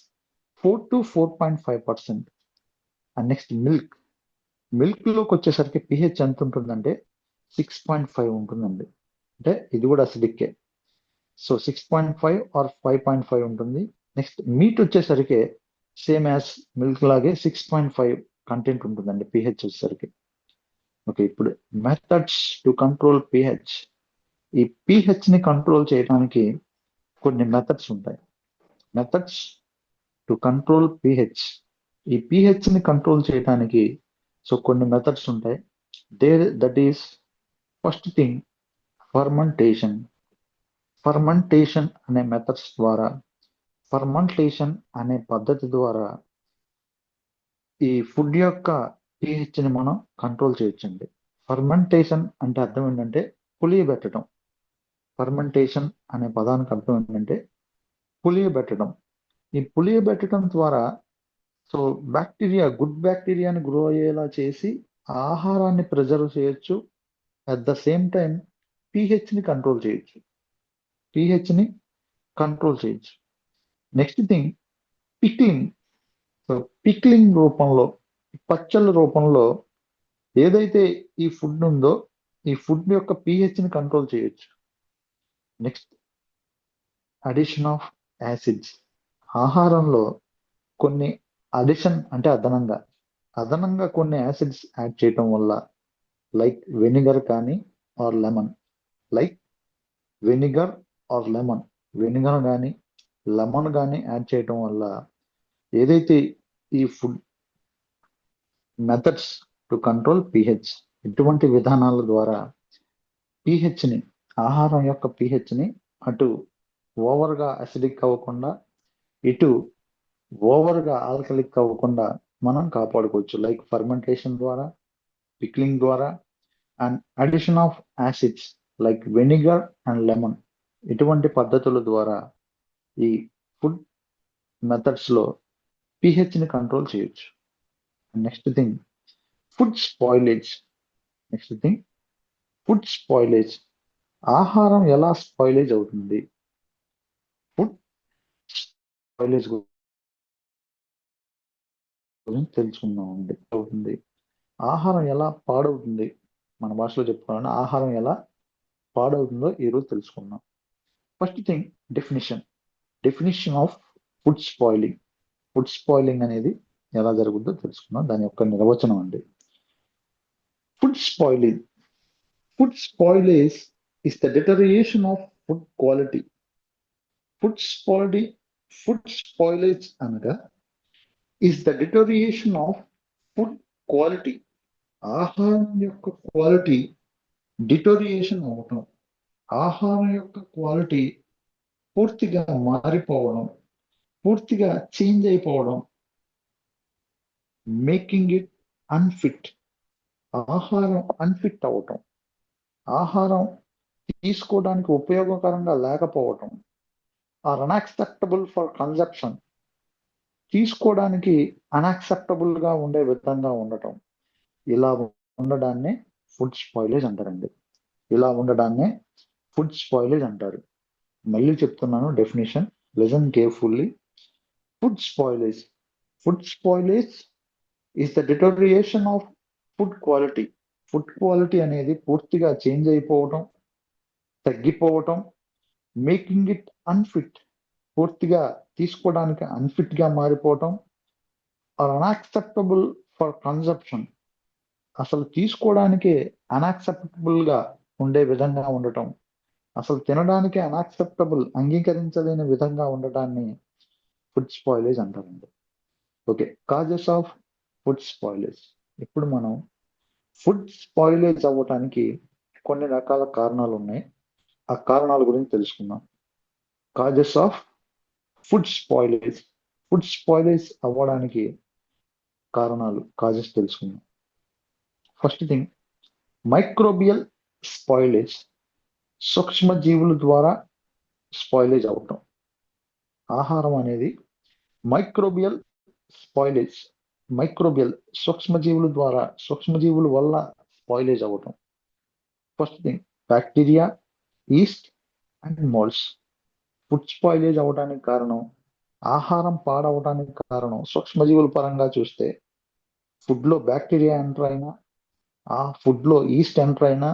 Speaker 2: 4 to 4.5%. And next milk లోకి వచ్చేసరికి pH ఎంత ఉంటుందంటే 6.5 ఉంటుందండి. అంటే ఇది కూడా అసిడిక్కే. సో 6.5 ఆర్ 5.5 ఉంటుంది. నెక్స్ట్ మీట్ వచ్చేసరికి సేమ్ యాజ్ మిల్క్ లాగే 6.5 కంటెంట్ ఉంటుందండి pH వచ్చేసరికి. ఓకే, ఇప్పుడు మెథడ్స్ టు కంట్రోల్ pH. ఈ pH ని కంట్రోల్ చేయడానికి కొన్ని మెథడ్స్ ఉంటాయి. Methods to control pH. ఈ pH ని కంట్రోల్ చేయడానికి సో కొన్ని మెథడ్స్ ఉంటాయి. That is first thing fermentation. Fermentation అనే మెథడ్స్ ద్వారా, ఫర్మెంటేషన్ అనే పద్ధతి ద్వారా ఈ ఫుడ్ యొక్క pH ని మనం కంట్రోల్ చేయొచ్చండి. ఫర్మెంటేషన్ అంటే అర్థం ఏంటంటే పులియబెట్టడం. ఫర్మెంటేషన్ అనే పదానికి అర్థం ఏంటంటే పులియబెట్టడం. ఈ పులియబెట్టడం ద్వారా సో గుడ్ బ్యాక్టీరియాని గ్రో అయ్యేలా చేసి ఆహారాన్ని ప్రిజర్వ్ చేయొచ్చు. At the same time pH ని కంట్రోల్ చేయొచ్చు. Next thing pickling. So pickling రూపంలో, పచ్చళ్ళ రూపంలో ఏదైతే ఈ ఫుడ్ ఉందో ఈ ఫుడ్ యొక్క pH ని కంట్రోల్ చేయొచ్చు. Next, addition of acids. ఆహారంలో కొన్ని అడిషన్ అంటే అదనంగా కొన్ని యాసిడ్స్ యాడ్ చేయటం వల్ల, లైక్ వెనిగర్ కానీ ఆర్ లెమన్, వెనిగర్ కానీ లెమన్ కానీ యాడ్ చేయటం వల్ల ఏదైతే ఈ food methods to control pH, ఇటువంటి విధానాల ద్వారా pH ని, ఆహారం యొక్క pH ని అటు ఓవర్గా అసిడిక్ అవ్వకుండా ఇటు ఓవర్గా ఆల్కలిక్ అవ్వకుండా మనం కాపాడుకోవచ్చు. లైక్ ఫర్మెంటేషన్ ద్వారా, పిక్లింగ్ ద్వారా and addition of acids like vinegar and lemon, ఇటువంటి పద్ధతుల ద్వారా ఈ ఫుడ్ మెథడ్స్ లో pH ని కంట్రోల్ చేయొచ్చు. Next thing food spoilage. ఆహారం ఎలా స్పాయిలేజ్ అవుతుంది? ఫుడ్ స్పాయిలేజ్ గురించి తెలుసుకుందామండి. అవుతుంది ఆహారం ఎలా పాడవుతుంది, మన భాషలో చెప్పుకోవాలంటే ఆహారం ఎలా పాడవుతుందో ఈరోజు తెలుసుకుందాం. First thing definition of food spoiling. Food spoiling అనేది ఎలా జరుగుతుందో తెలుసుకుందాం. దాని యొక్క నిర్వచనం అండి. Food spoiling is the deterioration of food quality. Food spoilage అనగా is the deterioration of food quality. ఆహారం యొక్క క్వాలిటీ డిటోరియేషన్ అవటం, ఆహారం యొక్క క్వాలిటీ పూర్తిగా మారిపోవడం, పూర్తిగా చేంజ్ అయిపోవడం, మేకింగ్ ఇట్ అన్ఫిట్. ఆహారం అన్ఫిట్ అవటం, ఆహారం తీసుకోవడానికి ఉపయోగకరంగా లేకపోవటం, ఆర్ అన్యాక్సెప్టబుల్ ఫర్ కన్జప్షన్, తీసుకోవడానికి అన్యాక్సెప్టబుల్ గా ఉండే విధంగా ఉండటం. ఇలా ఉండడాన్నే ఫుడ్ స్పాయిలేజ్ అంటారండి. ఇలా ఉండడాన్నే ఫుడ్ స్పాయిలేజ్ అంటారు. మళ్ళీ చెప్తున్నాను definition, listen carefully. Food spoilage is the deterioration of food quality. Food quality అనేది పూర్తిగా చేంజ్ అయిపోవటం, తగ్గిపోవటం, మేకింగ్ ఇట్ అన్ఫిట్, పూర్తిగా తీసుకోవడానికి అన్ఫిట్ గా మారిపోవటం, ఆర్ అన్యాక్సెప్టబుల్ ఫర్ కన్జప్షన్, అసలు తీసుకోవడానికి అన్యాక్సెప్టబుల్ గా ఉండే విధంగా ఉండటం, అసలు తినడానికి అన్యాక్సెప్టబుల్, అంగీకరించలేని విధంగా ఉండటాన్ని ఫుడ్ స్పాయిలేజ్ అంటారండి. Okay, causes of food spoilage. ఇప్పుడు మనం ఫుడ్ స్పాయిలేజ్ అవ్వటానికి కొన్ని రకాల కారణాలు ఉన్నాయి. ఆ కారణాల గురించి తెలుసుకుందాం. కాజెస్ ఆఫ్ ఫుడ్ స్పాయిలేజ్ అవ్వడానికి కారణాలు, కాజెస్ తెలుసుకుందాం. First thing, microbial spoilage. సూక్ష్మజీవుల ద్వారా స్పాయిలేజ్ అవటం. ఆహారం అనేది మైక్రోబియల్ స్పాయిలేజ్, సూక్ష్మజీవుల వల్ల స్పాయిలేజ్ అవటం. First thing, bacteria, east and moulds. Food spoilage అవడానికి కారణం, ఆహారం పాడవడానికి కారణం సూక్ష్మజీవుల పరంగా చూస్తే ఫుడ్ లో బ్యాక్టీరియా ఎంటర్ అయినా, ఆ ఫుడ్ లో ఈస్ట్ ఎంటర్ అయినా,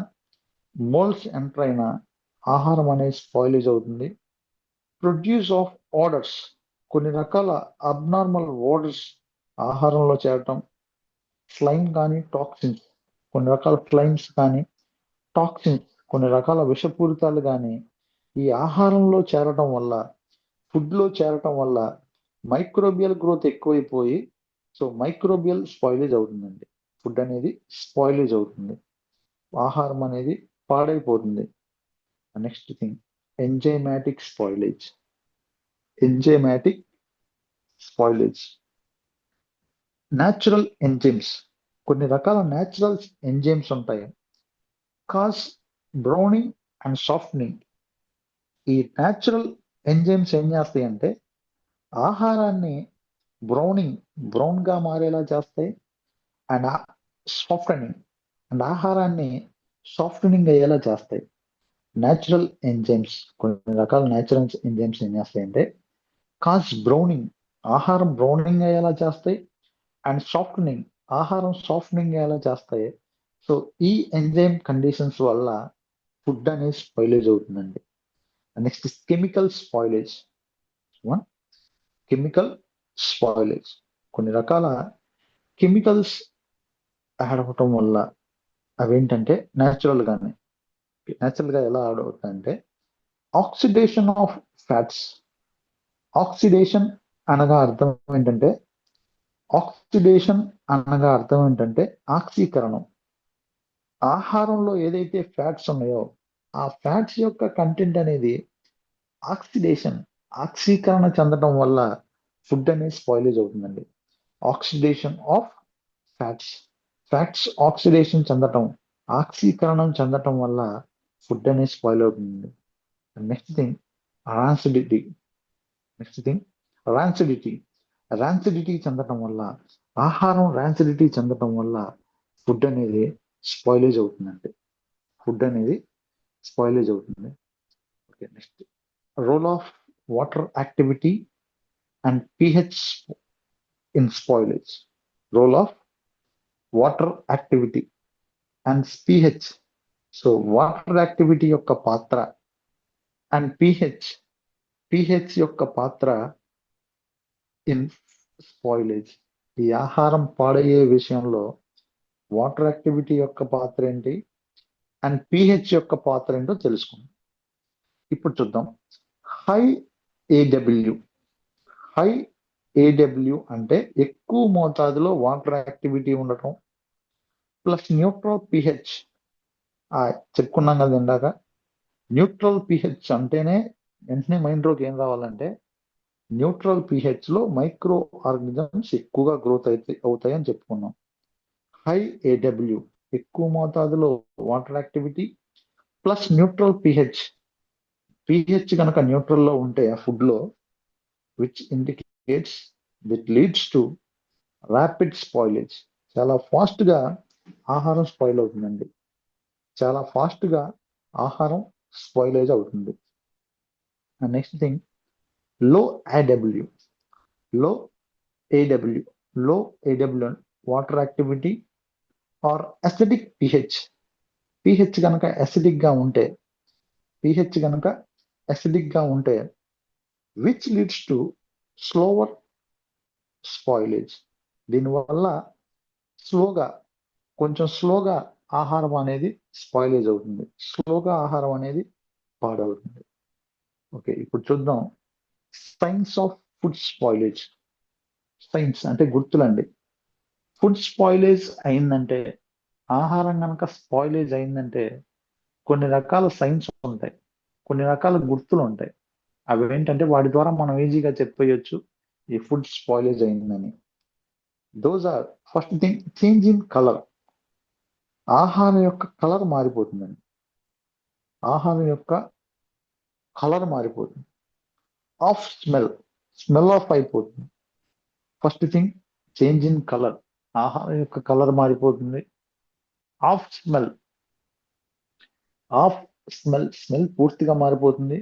Speaker 2: మోల్డ్స్ ఎంటర్ అయినా ఆహారం అనేది స్పాయిలేజ్ అవుతుంది. ప్రొడ్యూస్ ఆఫ్ ఓడర్స్, కొన్ని రకాల అబ్నార్మల్ ఓడర్స్ ఆహారంలో చేరటం. స్లైమ్ కానీ టాక్సిన్స్, కొన్ని రకాల స్లైమ్స్ కానీ టాక్సిన్స్, కొన్ని రకాల విషపూరితాలు కానీ ఈ ఆహారంలో చేరటం వల్ల, ఫుడ్ లో చేరటం వల్ల మైక్రోబియల్ గ్రోత్ ఎక్కువైపోయి మైక్రోబియల్ స్పాయిలేజ్ అవుతుందండి. ఫుడ్ అనేది స్పాయిలేజ్ అవుతుంది, ఆహారం అనేది పాడైపోతుంది. Next thing, enzymatic spoilage. Natural enzymes, కొన్ని రకాల న్యాచురల్ ఎంజైమ్స్ ఉంటాయి. Cause Browning and softening. ఈ న్యాచురల్ ఎంజైమ్స్ ఏం చేస్తాయి అంటే ఆహారాన్ని బ్రౌన్ గా మారేలా చేస్తాయి, అండ్ సాఫ్టనింగ్, అండ్ ఆహారాన్ని సాఫ్టనింగ్ అయ్యేలా చేస్తాయి. న్యాచురల్ ఎంజైమ్స్, కొన్ని రకాల న్యాచురల్ ఎంజైమ్స్ ఏం చేస్తాయంటే కాజ్ బ్రౌనింగ్, ఆహారం బ్రౌనింగ్ అయ్యేలా చేస్తాయి, అండ్ సాఫ్టనింగ్, ఆహారం సాఫ్టనింగ్ అయ్యేలా చేస్తాయి. ఈ ఎంజైమ్ కండిషన్స్ వల్ల ఫుడ్ అనేది స్పాయిలేజ్ అవుతుందండి. Next, chemical spoilage. కొన్ని రకాల కెమికల్స్ యాడ్ అవ్వటం వల్ల, అవేంటంటే న్యాచురల్ గా ఎలా యాడ్ అవుతాయంటే ఆక్సిడేషన్ ఆఫ్ ఫ్యాట్స్. ఆక్సిడేషన్ అనగా అర్థం ఏంటంటే ఆక్సీకరణం. ఆహారంలో ఏదైతే ఫ్యాట్స్ ఉన్నాయో ఆ ఫ్యాట్స్ యొక్క కంటెంట్ అనేది ఆక్సీకరణ చెందడం వల్ల ఫుడ్ అనేది స్పాయిలేజ్ అవుతుందండి. ఆక్సిడేషన్ ఆఫ్ ఫ్యాట్స్ ఆక్సిడేషన్ చెందటం, ఆక్సీకరణం చెందటం వల్ల ఫుడ్ అనేది స్పాయిల్ అవుతుంది. నెక్స్ట్ థింగ్, ర్యాన్సిడిటీ చెందటం వల్ల, ఆహారం ర్యాన్సిడిటీ చెందటం వల్ల ఫుడ్ అనేది స్పాయిలేజ్ అవుతుందండి. Okay, next, role of water activity and pH in spoilage. Role of water activity and pH so water activity యొక్క పాత్ర అండ్ పిహెచ్ యొక్క పాత్ర ఇన్ స్పాయిలేజ్. ఈ ఆహారం పాడయ్యే విషయంలో వాటర్ యాక్టివిటీ యొక్క పాత్ర ఏంటి అండ్ పిహెచ్ యొక్క పాత్ర ఏంటో తెలుసుకుందాం. ఇప్పుడు చూద్దాం. హై ఏడబ్ల్యూ హై ఏడబ్ల్యూ అంటే ఎక్కువ మోతాదులో వాటర్ యాక్టివిటీ ఉండటం ప్లస్ న్యూట్రల్ పిహెచ్. చెప్పుకున్నాం కదా ఇందాక, న్యూట్రల్ పిహెచ్ అంటేనే వెంటనే మైండ్లోకి ఏం రావాలంటే న్యూట్రల్ పిహెచ్ లో మైక్రో ఆర్గానిజమ్స్ ఎక్కువగా గ్రోత్ అవుతాయని చెప్పుకున్నాం. హై ఏడబ్ల్యూ ఎక్కువ మోతాదులో water activity plus neutral pH కనుక న్యూట్రల్ లో ఉంటే ఆ ఫుడ్ లో which indicates which leads to rapid spoilage. చాలా ఫాస్ట్ గా ఆహారం స్పాయిల్ అవుతుందండి. చాలా ఫాస్ట్ గా ఆహారం స్పాయిలేజ్ అవుతుంది. నెక్స్ట్ థింగ్, లో A W low A W low A W water activity or acidic pH కనుక అసిడిక్ గా ఉంటే which leads to slower spoilage. దీనివల్ల కొంచెం స్లోగా ఆహారం అనేది స్పాయిలేజ్ అవుతుంది, స్లోగా ఆహారం అనేది పాడవుతుంది. ఓకే, ఇప్పుడు చూద్దాం science of food spoilage. Science అంటే గుర్తులండి. ఫుడ్ స్పాయిలేజ్ అయిందంటే, ఆహారం కనుక స్పాయిలేజ్ అయిందంటే కొన్ని రకాల సైన్స్ ఉంటాయి, కొన్ని రకాల గుర్తులు ఉంటాయి. అవి ఏంటంటే వాటి ద్వారా మనం ఈజీగా చెప్పేయచ్చు ఈ ఫుడ్ స్పాయిలేజ్ అయిందని. Those are, first thing, change in colour. ఆహారం యొక్క కలర్ మారిపోతుందండి. ఆహారం యొక్క కలర్ మారిపోతుంది. ఆఫ్ స్మెల్ ఆఫ్ అయిపోతుంది. First thing, change in colour, ఆహారం యొక్క కలర్ మారిపోతుంది. ఆఫ్ స్మెల్ పూర్తిగా మారిపోతుంది.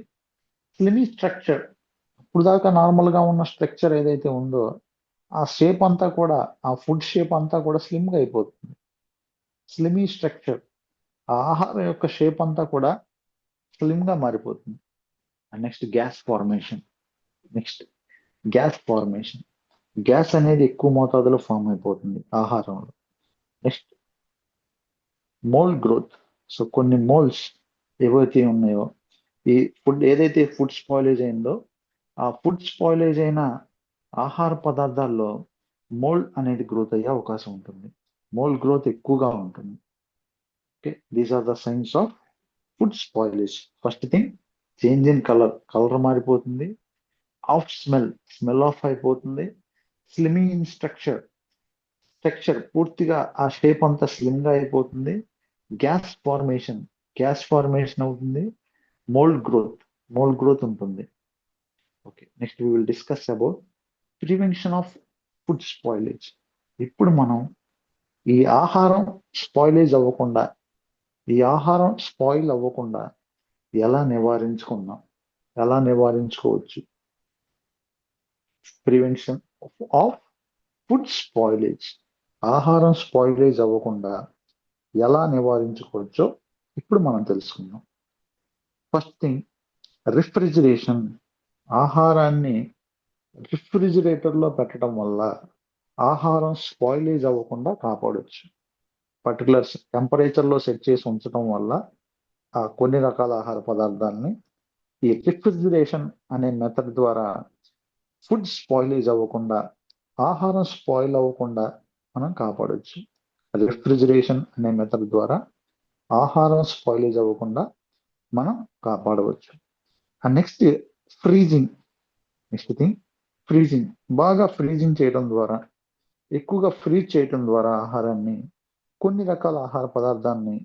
Speaker 2: స్లిమీ స్ట్రక్చర్, ఇప్పుడు దాకా నార్మల్ గా ఉన్న స్ట్రక్చర్ ఏదైతే ఉందో ఆ షేప్ అంతా కూడా, ఆ ఫుడ్ షేప్ అంతా కూడా స్లిమ్ గా అయిపోతుంది. స్లిమీ స్ట్రక్చర్, ఆ ఆహారం యొక్క షేప్ అంతా కూడా స్లిమ్ గా మారిపోతుంది. Next gas formation. గ్యాస్ అనేది ఎక్కువ మోతాదులో ఫామ్ అయిపోతుంది ఆహారంలో. Next mould growth. సో కొన్ని మోల్డ్స్ ఏవైతే ఉన్నాయో, ఈ ఏదైతే ఫుడ్ స్పాయిలేజ్ అయిందో ఆ ఫుడ్ స్పాయిలేజ్ అయిన ఆహార పదార్థాల్లో మోల్డ్ అనేది గ్రోత్ అయ్యే అవకాశం ఉంటుంది. మోల్డ్ గ్రోత్ ఎక్కువగా ఉంటుంది. Okay, these are the signs of food spoilage. First thing, change in colour మారిపోతుంది. ఆఫ్ స్మెల్ ఆఫ్ అయిపోతుంది. స్లిమింగ్ ఇన్ స్ట్రక్చర్ పూర్తిగా ఆ షేప్ అంతా స్లిమ్ గా అయిపోతుంది. గ్యాస్ ఫార్మేషన్ అవుతుంది. మోల్డ్ గ్రోత్ ఉంటుంది. Okay, next we will discuss about prevention of food spoilage. ఇప్పుడు మనం ఈ ఆహారం స్పాయిల్ అవ్వకుండా ఎలా నివారించుకోవచ్చు. ప్రివెన్షన్ ఆఫ్ ఫుడ్ స్పాయిలేజ్, ఆహారం స్పాయిలేజ్ అవ్వకుండా ఎలా నివారించుకోవచ్చో ఇప్పుడు మనం తెలుసుకుందాం. First thing, refrigeration. ఆహారాన్ని రిఫ్రిజిరేటర్ లో పెట్టడం వల్ల ఆహారం స్పాయిలేజ్ అవ్వకుండా కాపాడొచ్చు. పర్టికులర్ టెంపరేచర్ లో సెట్ చేసి ఉంచడం వల్ల కొన్ని రకాల ఆహార పదార్థాలని ఈ రిఫ్రిజిరేషన్ అనే మెథడ్ ద్వారా ఫుడ్ స్పాయిలేజ్ అవ్వకుండా, ఆహారం స్పాయిల్ అవ్వకుండా మనం కాపాడొచ్చు. రిఫ్రిజిరేషన్ అనే మెథడ్ ద్వారా ఆహారం స్పాయిలేజ్ అవ్వకుండా మనం కాపాడవచ్చు. Next freezing. బాగా ఫ్రీజింగ్ చేయడం ద్వారా, ఎక్కువగా ఫ్రీజ్ చేయడం ద్వారా ఆహారాన్ని, కొన్ని రకాల ఆహార పదార్థాన్ని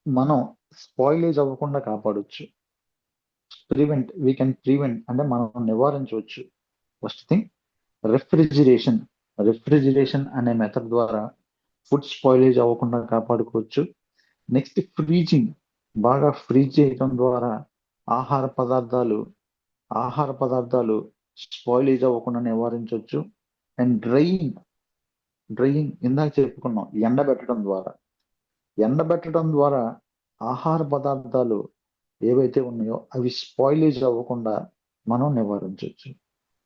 Speaker 2: మనం స్పాయిలేజ్ అవ్వకుండా కాపాడవచ్చు. వీ కెన్ ప్రివెంట్ అంటే మనం నివారించవచ్చు. ఫస్ట్ థింగ్, రిఫ్రిజిరేషన్ అనే మెథడ్ ద్వారా ఫుడ్ స్పాయిలేజ్ అవ్వకుండా కాపాడుకోవచ్చు. నెక్స్ట్ ఫ్రీజింగ్, బాగా ఫ్రీజ్ చేయడం ద్వారా ఆహార పదార్థాలు స్పాయిలేజ్ అవ్వకుండా నివారించవచ్చు. అండ్ డ్రైయింగ్ ఇందాక చెప్పుకున్నాం, ఎండబెట్టడం ద్వారా ఎండబెట్టడం ద్వారా ఆహార పదార్థాలు ఏవైతే ఉన్నాయో అవి స్పాయిలేజ్ అవ్వకుండా మనం నివారించవచ్చు.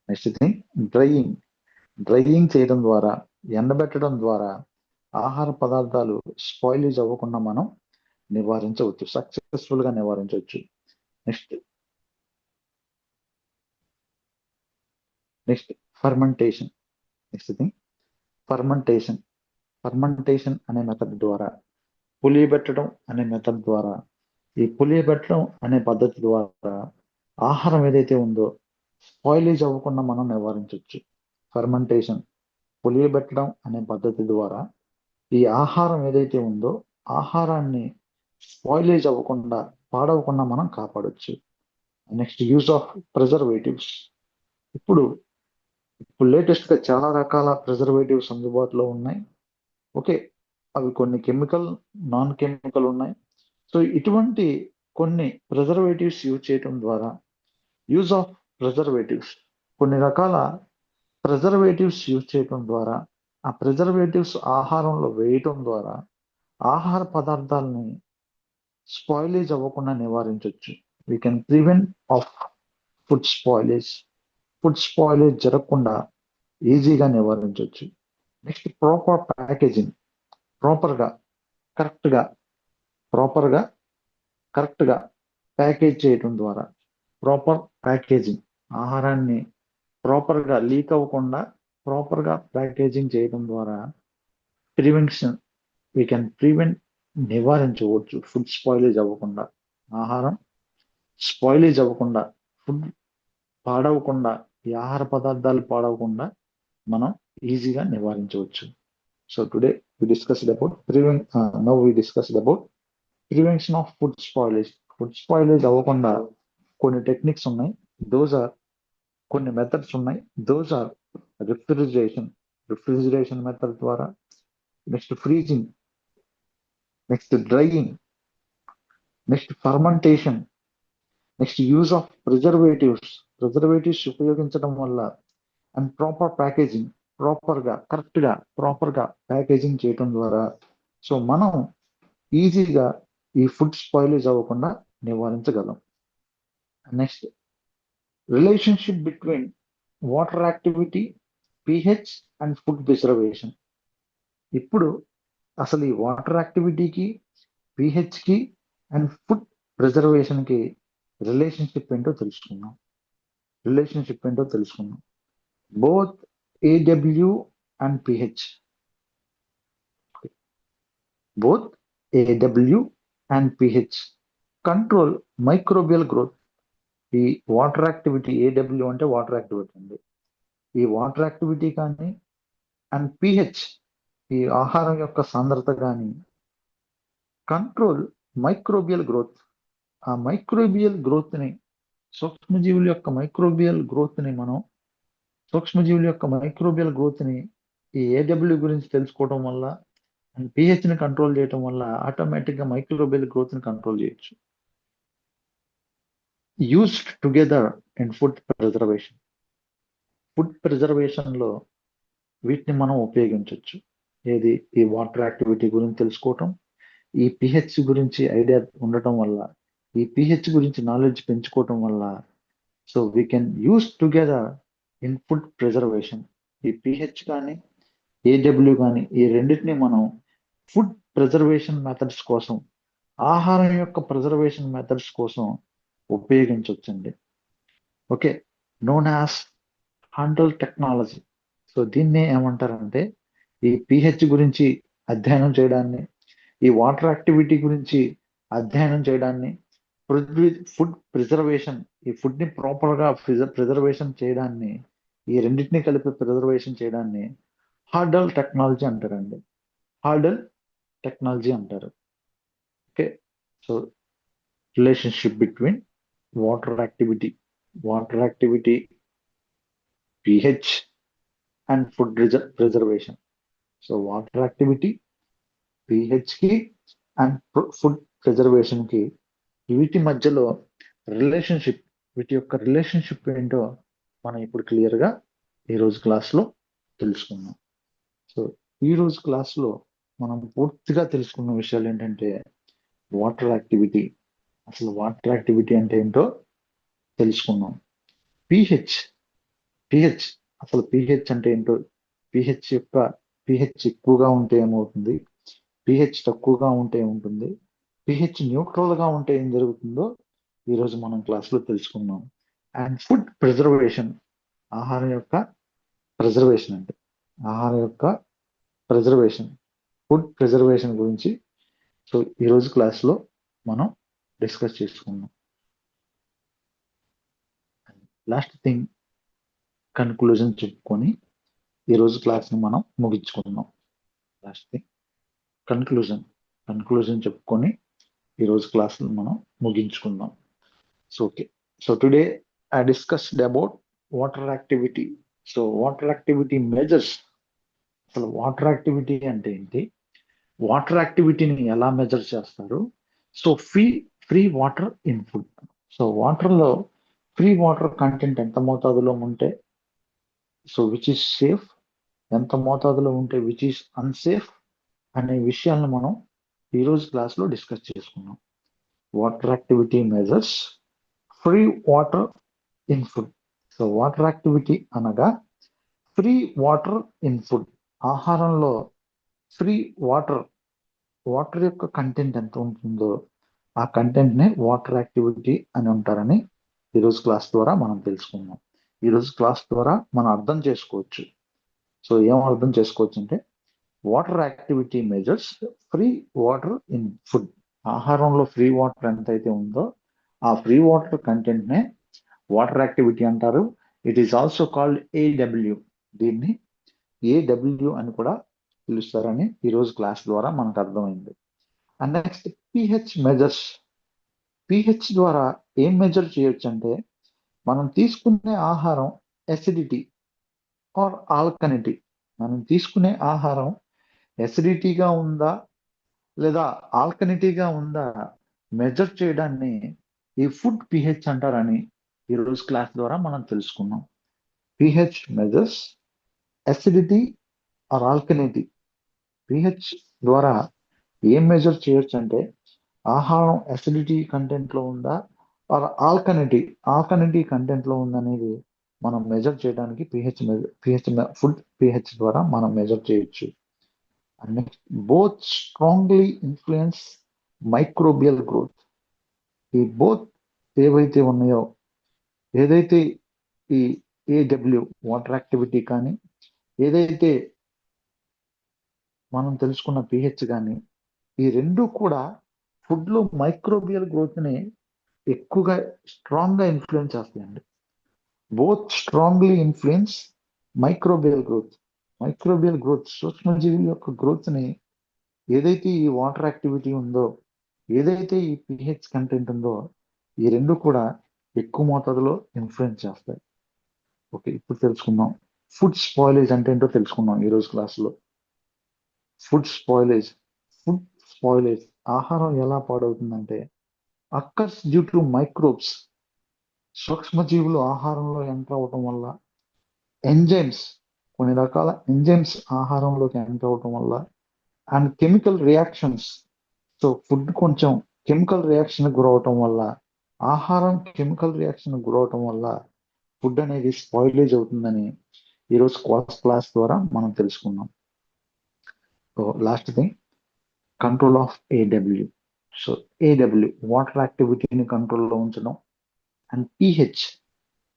Speaker 2: నెక్స్ట్ థింగ్ డ్రైయింగ్ చేయడం ద్వారా, ఎండబెట్టడం ద్వారా ఆహార పదార్థాలు స్పాయిలేజ్ అవ్వకుండా మనం నివారించవచ్చు, సక్సెస్ఫుల్ గా నివారించవచ్చు. Next fermentation. Next thing fermentation అనే మెథడ్ ద్వారా, పులియబెట్టడం అనే మెథడ్ ద్వారా, ఈ పులియబెట్టడం అనే పద్ధతి ద్వారా ఆహారం ఏదైతే ఉందో స్పాయిలేజ్ అవ్వకుండా మనం నివారించవచ్చు. ఫర్మెంటేషన్, పులియబెట్టడం అనే పద్ధతి ద్వారా ఈ ఆహారం ఏదైతే ఉందో ఆహారాన్ని స్పాయిలేజ్ అవ్వకుండా, పాడవకుండా మనం కాపాడొచ్చు. Next use of preservatives. ఇప్పుడు లేటెస్ట్ గా చాలా రకాల ప్రిజర్వేటివ్స్ అందుబాటులో ఉన్నాయి. ఓకే, అవి కొన్ని కెమికల్, నాన్ కెమికల్ ఉన్నాయి. సో ఇటువంటి కొన్ని ప్రిజర్వేటివ్స్ యూజ్ చేయడం ద్వారా, యూజ్ ఆఫ్ ప్రిజర్వేటివ్స్, కొన్ని రకాల ప్రిజర్వేటివ్స్ యూజ్ చేయడం ద్వారా, ఆ ప్రిజర్వేటివ్స్ ఆహారంలో వేయటం ద్వారా ఆహార పదార్థాలని స్పాయిలేజ్ అవ్వకుండా నివారించవచ్చు. We can prevent of food spoilage జరగకుండా ఈజీగా నివారించవచ్చు. Next proper packaging. కరెక్ట్ గా ప్యాకేజ్ చేయడం ద్వారా, ప్రాపర్ ప్యాకేజింగ్, ఆహారాన్ని ప్రాపర్ గా లీక్ అవ్వకుండా ప్రాపర్ గా ప్యాకేజింగ్ చేయడం ద్వారా వీ కెన్ ప్రివెంట్, నివారించవచ్చు ఫుడ్ స్పాయిలేజ్ అవ్వకుండా, ఆహారం స్పాయిలేజ్ అవ్వకుండా, ఫుడ్ పాడవకుండా, ఈ ఆహార పదార్థాలు పాడవకుండా మనం ఈజీగా నివారించవచ్చు. So today we discussed about prevention of food spoilage. Food spoilage అవ్వకుండా కొన్ని టెక్నిక్స్ ఉన్నాయి, కొన్ని మెథడ్స్ ఉన్నాయి. దోస్ ఆర్ రిఫ్రిజిరేషన్ మెథడ్ ద్వారా, next freezing, next drying, next fermentation, next use of preservatives ఉపయోగించడం వల్ల, అండ్ ప్రాపర్ ప్యాకేజింగ్, ప్రాపర్ గా packaging చేయడం ద్వారా సో మనం ఈజీగా ఈ ఫుడ్ స్పాయిలేజ్ అవ్వకుండా నివారించగలం. Next relationship between water activity, pH and food preservation. ఇప్పుడు అసలు ఈ వాటర్ యాక్టివిటీకి, పిహెచ్ కి అండ్ ఫుడ్ ప్రిజర్వేషన్ కి రిలేషన్షిప్ ఏంటో తెలుసుకుందాం. Both AW and pH. Both AW and pH control microbial growth. ఈ వాటర్ యాక్టివిటీ, AW అంటే వాటర్ యాక్టివిటీ అండి. ఈ వాటర్ యాక్టివిటీ కానీ అండ్ పిహెచ్, ఈ ఆహారం యొక్క సాంద్రత కానీ కంట్రోల్ మైక్రోబియల్ గ్రోత్. ఆ మైక్రోబియల్ గ్రోత్ ని, సూక్ష్మజీవుల యొక్క మైక్రోబియల్ గ్రోత్ ని ఈ AW గురించి తెలుసుకోవడం వల్ల అండ్ పిహెచ్ ని కంట్రోల్ చేయడం వల్ల ఆటోమేటిక్ గా మైక్రోబియల్ గ్రోత్ ని కంట్రోల్ చేయొచ్చు. Used together in food preservation లో వీటిని మనం ఉపయోగించవచ్చు. ఏది, ఈ వాటర్ యాక్టివిటీ గురించి తెలుసుకోవటం, ఈ పిహెచ్ గురించి ఐడియా ఉండటం వల్ల, ఈ పిహెచ్ గురించి నాలెడ్జ్ పెంచుకోవటం వల్ల so we can use together in food preservation. ఈ పిహెచ్ కానీ AW కానీ ఈ రెండింటిని మనం ఫుడ్ ప్రిజర్వేషన్ మెథడ్స్ కోసం, ఆహారం యొక్క ప్రిజర్వేషన్ మెథడ్స్ కోసం ఉపయోగించవచ్చండి. Okay, known as hurdle technology. So దీన్ని ఏమంటారంటే, ఈ పిహెచ్ గురించి అధ్యయనం చేయడాన్ని, ఈ వాటర్ యాక్టివిటీ గురించి అధ్యయనం చేయడాన్ని, ఫుడ్ ప్రిజర్వేషన్, ఈ ఫుడ్ ని ప్రాపర్ గా ప్రిజర్వేషన్ చేయడాన్ని, ఈ రెండింటిని కలిపి ప్రిజర్వేషన్ చేయడాన్ని హార్డల్ టెక్నాలజీ అంటారు. Okay, so relationship between water activity, pH and food preservation. So water activity, pH కి అండ్ ఫుడ్ ప్రిజర్వేషన్ కి వీటి మధ్యలో వీటి యొక్క రిలేషన్షిప్ ఏంటో మనం ఇప్పుడు క్లియర్ గా ఈ రోజు క్లాస్ లో తెలుసుకున్నాం. సో ఈ రోజు క్లాస్ లో మనం పూర్తిగా తెలుసుకున్న విషయాలు ఏంటంటే వాటర్ యాక్టివిటీ. అసలు వాటర్ యాక్టివిటీ అంటే ఏంటో తెలుసుకున్నాం. పిహెచ్ పిహెచ్ అసలు పిహెచ్ అంటే ఏంటో, పిహెచ్ ఎక్కువగా ఉంటే ఏమవుతుంది, పిహెచ్ తక్కువగా ఉంటే ఏముంటుంది, పిహెచ్ న్యూట్రల్ గా ఉంటే ఏం జరుగుతుందో ఈరోజు మనం క్లాస్లో తెలుసుకున్నాం. అండ్ ఫుడ్ ప్రిజర్వేషన్, ఆహారం యొక్క ప్రిజర్వేషన్ అంటే ఆహారం యొక్క ప్రిజర్వేషన్, ఫుడ్ ప్రిజర్వేషన్ గురించి సో ఈరోజు క్లాస్లో మనం డిస్కస్ చేసుకున్నాం. లాస్ట్ థింగ్ కన్క్లూజన్ చెప్పుకొని ఈరోజు క్లాస్ని మనం ముగించుకుందాం. లాస్ట్ థింగ్ కన్క్లూజన్ చెప్పుకొని ఈరోజు క్లాస్ని మనం ముగించుకుందాం. So okay, so today I discussed about water activity. So water activity measures, అసలు వాటర్ యాక్టివిటీ అంటే ఏంటి, వాటర్ యాక్టివిటీని ఎలా మెజర్ చేస్తారు. So free water in food. So వాటర్లో ఫ్రీ వాటర్ కంటెంట్ ఎంత మోతాదులో ఉంటే సో విచ్ ఈస్ సేఫ్, ఎంత మోతాదులో ఉంటే విచ్ ఈస్ అన్సేఫ్ అనే విషయాలను మనం ఈరోజు క్లాస్లో డిస్కస్ చేసుకున్నాం. Water activity measures free water in food. So water activity అనగా ఫ్రీ వాటర్ ఇన్ ఫుడ్, ఆహారంలో ఫ్రీ వాటర్ యొక్క కంటెంట్ ఎంత ఉంటుందో ఆ కంటెంట్ నే వాటర్ యాక్టివిటీ అని ఉంటారని ఈరోజు క్లాస్ ద్వారా మనం తెలుసుకున్నాం. ఈరోజు క్లాస్ ద్వారా మనం అర్థం చేసుకోవచ్చు. సో ఏం అర్థం చేసుకోవచ్చు అంటే water activity measures free water in food, ఆహారంలో ఫ్రీ వాటర్ ఎంతైతే ఉందో ఆ ఫ్రీ వాటర్ కంటెంట్ నే వాటర్ యాక్టివిటీ అంటారు. ఇట్ ఈస్ ఆల్సో కాల్డ్ ఏడబ్ల్యూ, దీన్ని ఏడబ్ల్యూ అని కూడా పిలుస్తారని ఈరోజు క్లాస్ ద్వారా మనకు అర్థమైంది. And next pH measures. PH ద్వారా ఏం మెజర్ చేయొచ్చు అంటే మనం తీసుకునే ఆహారం ఎసిడిటీ ఆర్ ఆల్కనిటీ, మనం తీసుకునే ఆహారం ఎసిడిటీగా ఉందా లేదా ఆల్కనిటీగా ఉందా మెజర్ చేయడాన్ని ఈ ఫుడ్ పిహెచ్ అంటారని ఈరోజు క్లాస్ ద్వారా మనం తెలుసుకున్నాం. PH measures acidity or alkalinity. PH ద్వారా ఏం మెజర్ చేయొచ్చు అంటే ఆహారం ఎసిడిటీ కంటెంట్ లో ఉందా ఆర్ ఆల్కనిటీ కంటెంట్ లో ఉందనేది మనం మెజర్ చేయడానికి ఫుడ్ పిహెచ్ ద్వారా మనం మెజర్ చేయొచ్చు. And next both strongly influence microbial growth. ఈ బోత్ ఏవైతే ఉన్నాయో, ఏదైతే ఈ ఏడబ్ల్యూ వాటర్ యాక్టివిటీ కానీ ఏదైతే మనం తెలుసుకున్న పిహెచ్ కానీ, ఈ రెండు కూడా ఫుడ్ లో మైక్రోబియల్ గ్రోత్ ని ఎక్కువగా స్ట్రాంగ్ గా ఇన్ఫ్లుయెన్స్ చేస్తాయండి. Both strongly influence microbial growth, సూక్ష్మజీవి యొక్క గ్రోత్ ని ఏదైతే ఈ వాటర్ యాక్టివిటీ ఉందో, ఏదైతే ఈ పిహెచ్ కంటెంట్ ఉందో, ఈ రెండు కూడా ఎక్కువ మోతాదులో ఇన్ఫ్లుయెన్స్ చేస్తాయి. ఓకే, ఇప్పుడు తెలుసుకుందాం ఫుడ్ స్పాయిలేజ్ అంటే ఏంటో తెలుసుకుందాం ఈరోజు క్లాస్లో. ఫుడ్ స్పాయిలేజ్, ఆహారం ఎలా పాడవుతుందంటే అక్కర్స్ డ్యూ టు మైక్రోబ్స్, సూక్ష్మజీవులు ఆహారంలో ఎంటర్ అవటం వల్ల, ఎంజైమ్స్, కొన్ని రకాల ఎంజైమ్స్ ఆహారంలోకి ఎంటర్ అవటం వల్ల, and chemical reactions. So food కొంచెం కెమికల్ రియాక్షన్ గురవటం వల్ల, ఆహారం కెమికల్ రియాక్షన్ గురవటం వల్ల ఫుడ్ అనేది స్పాయిలేజ్ అవుతుందని ఈరోజు క్లాస్ ద్వారా మనం తెలుసుకున్నాం. So last thing control of A W. So A W water యాక్టివిటీని కంట్రోల్లో ఉంచడం, అండ్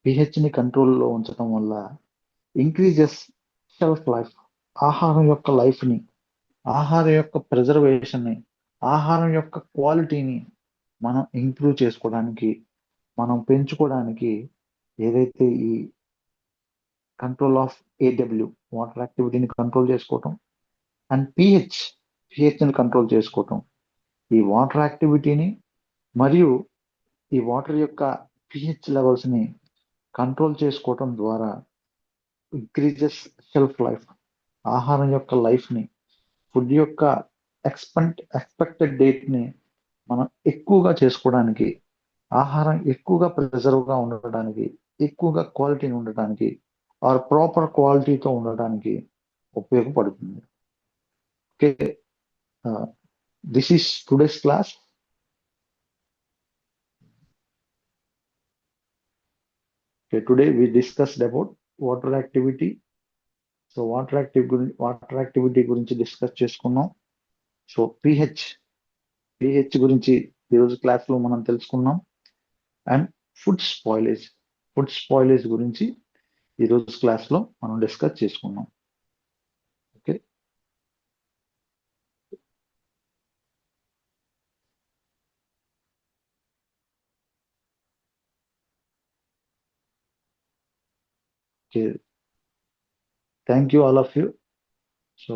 Speaker 2: పిహెచ్ని కంట్రోల్లో ఉంచడం వల్ల ఇంక్రీజెస్ షెల్ఫ్ లైఫ్, ఆహారం యొక్క లైఫ్ని, ఆహారం యొక్క ప్రిజర్వేషన్ని, ఆహారం యొక్క క్వాలిటీని మనం ఇంప్రూవ్ చేసుకోవడానికి, మనం పెంచుకోవడానికి ఏదైతే ఈ కంట్రోల్ ఆఫ్ ఏడబ్ల్యూ వాటర్ యాక్టివిటీని కంట్రోల్ చేసుకోవటం అండ్ పిహెచ్ని కంట్రోల్ చేసుకోవటం, ఈ వాటర్ యాక్టివిటీని మరియు ఈ వాటర్ యొక్క పిహెచ్ లెవెల్స్ని కంట్రోల్ చేసుకోవటం ద్వారా ఇంక్రీజెస్ షెల్ఫ్ లైఫ్, ఆహారం యొక్క లైఫ్ని, ఫుడ్ యొక్క ఎక్స్పెక్టెడ్ డేట్ని మనం ఎక్కువగా చేసుకోవడానికి, ఆహారం ఎక్కువగా ప్రిజర్వ్గా ఉండడానికి, ఎక్కువగా క్వాలిటీని ఉండటానికి ఆర్ ప్రాపర్ క్వాలిటీతో ఉండటానికి ఉపయోగపడుతుంది. Okay, This is today's class. Okay, today we discussed about water activity. So water activity గురించి డిస్కస్ చేసుకున్నాం. సో పిహెచ్ గురించి ఈరోజు క్లాస్ లో మనం తెలుసుకున్నాం. అండ్ ఫుడ్ స్పాయిలేజ్ గురించి ఈరోజు క్లాస్ లో మనం డిస్కస్ చేసుకున్నాం. Okay, okay, thank you all of you. So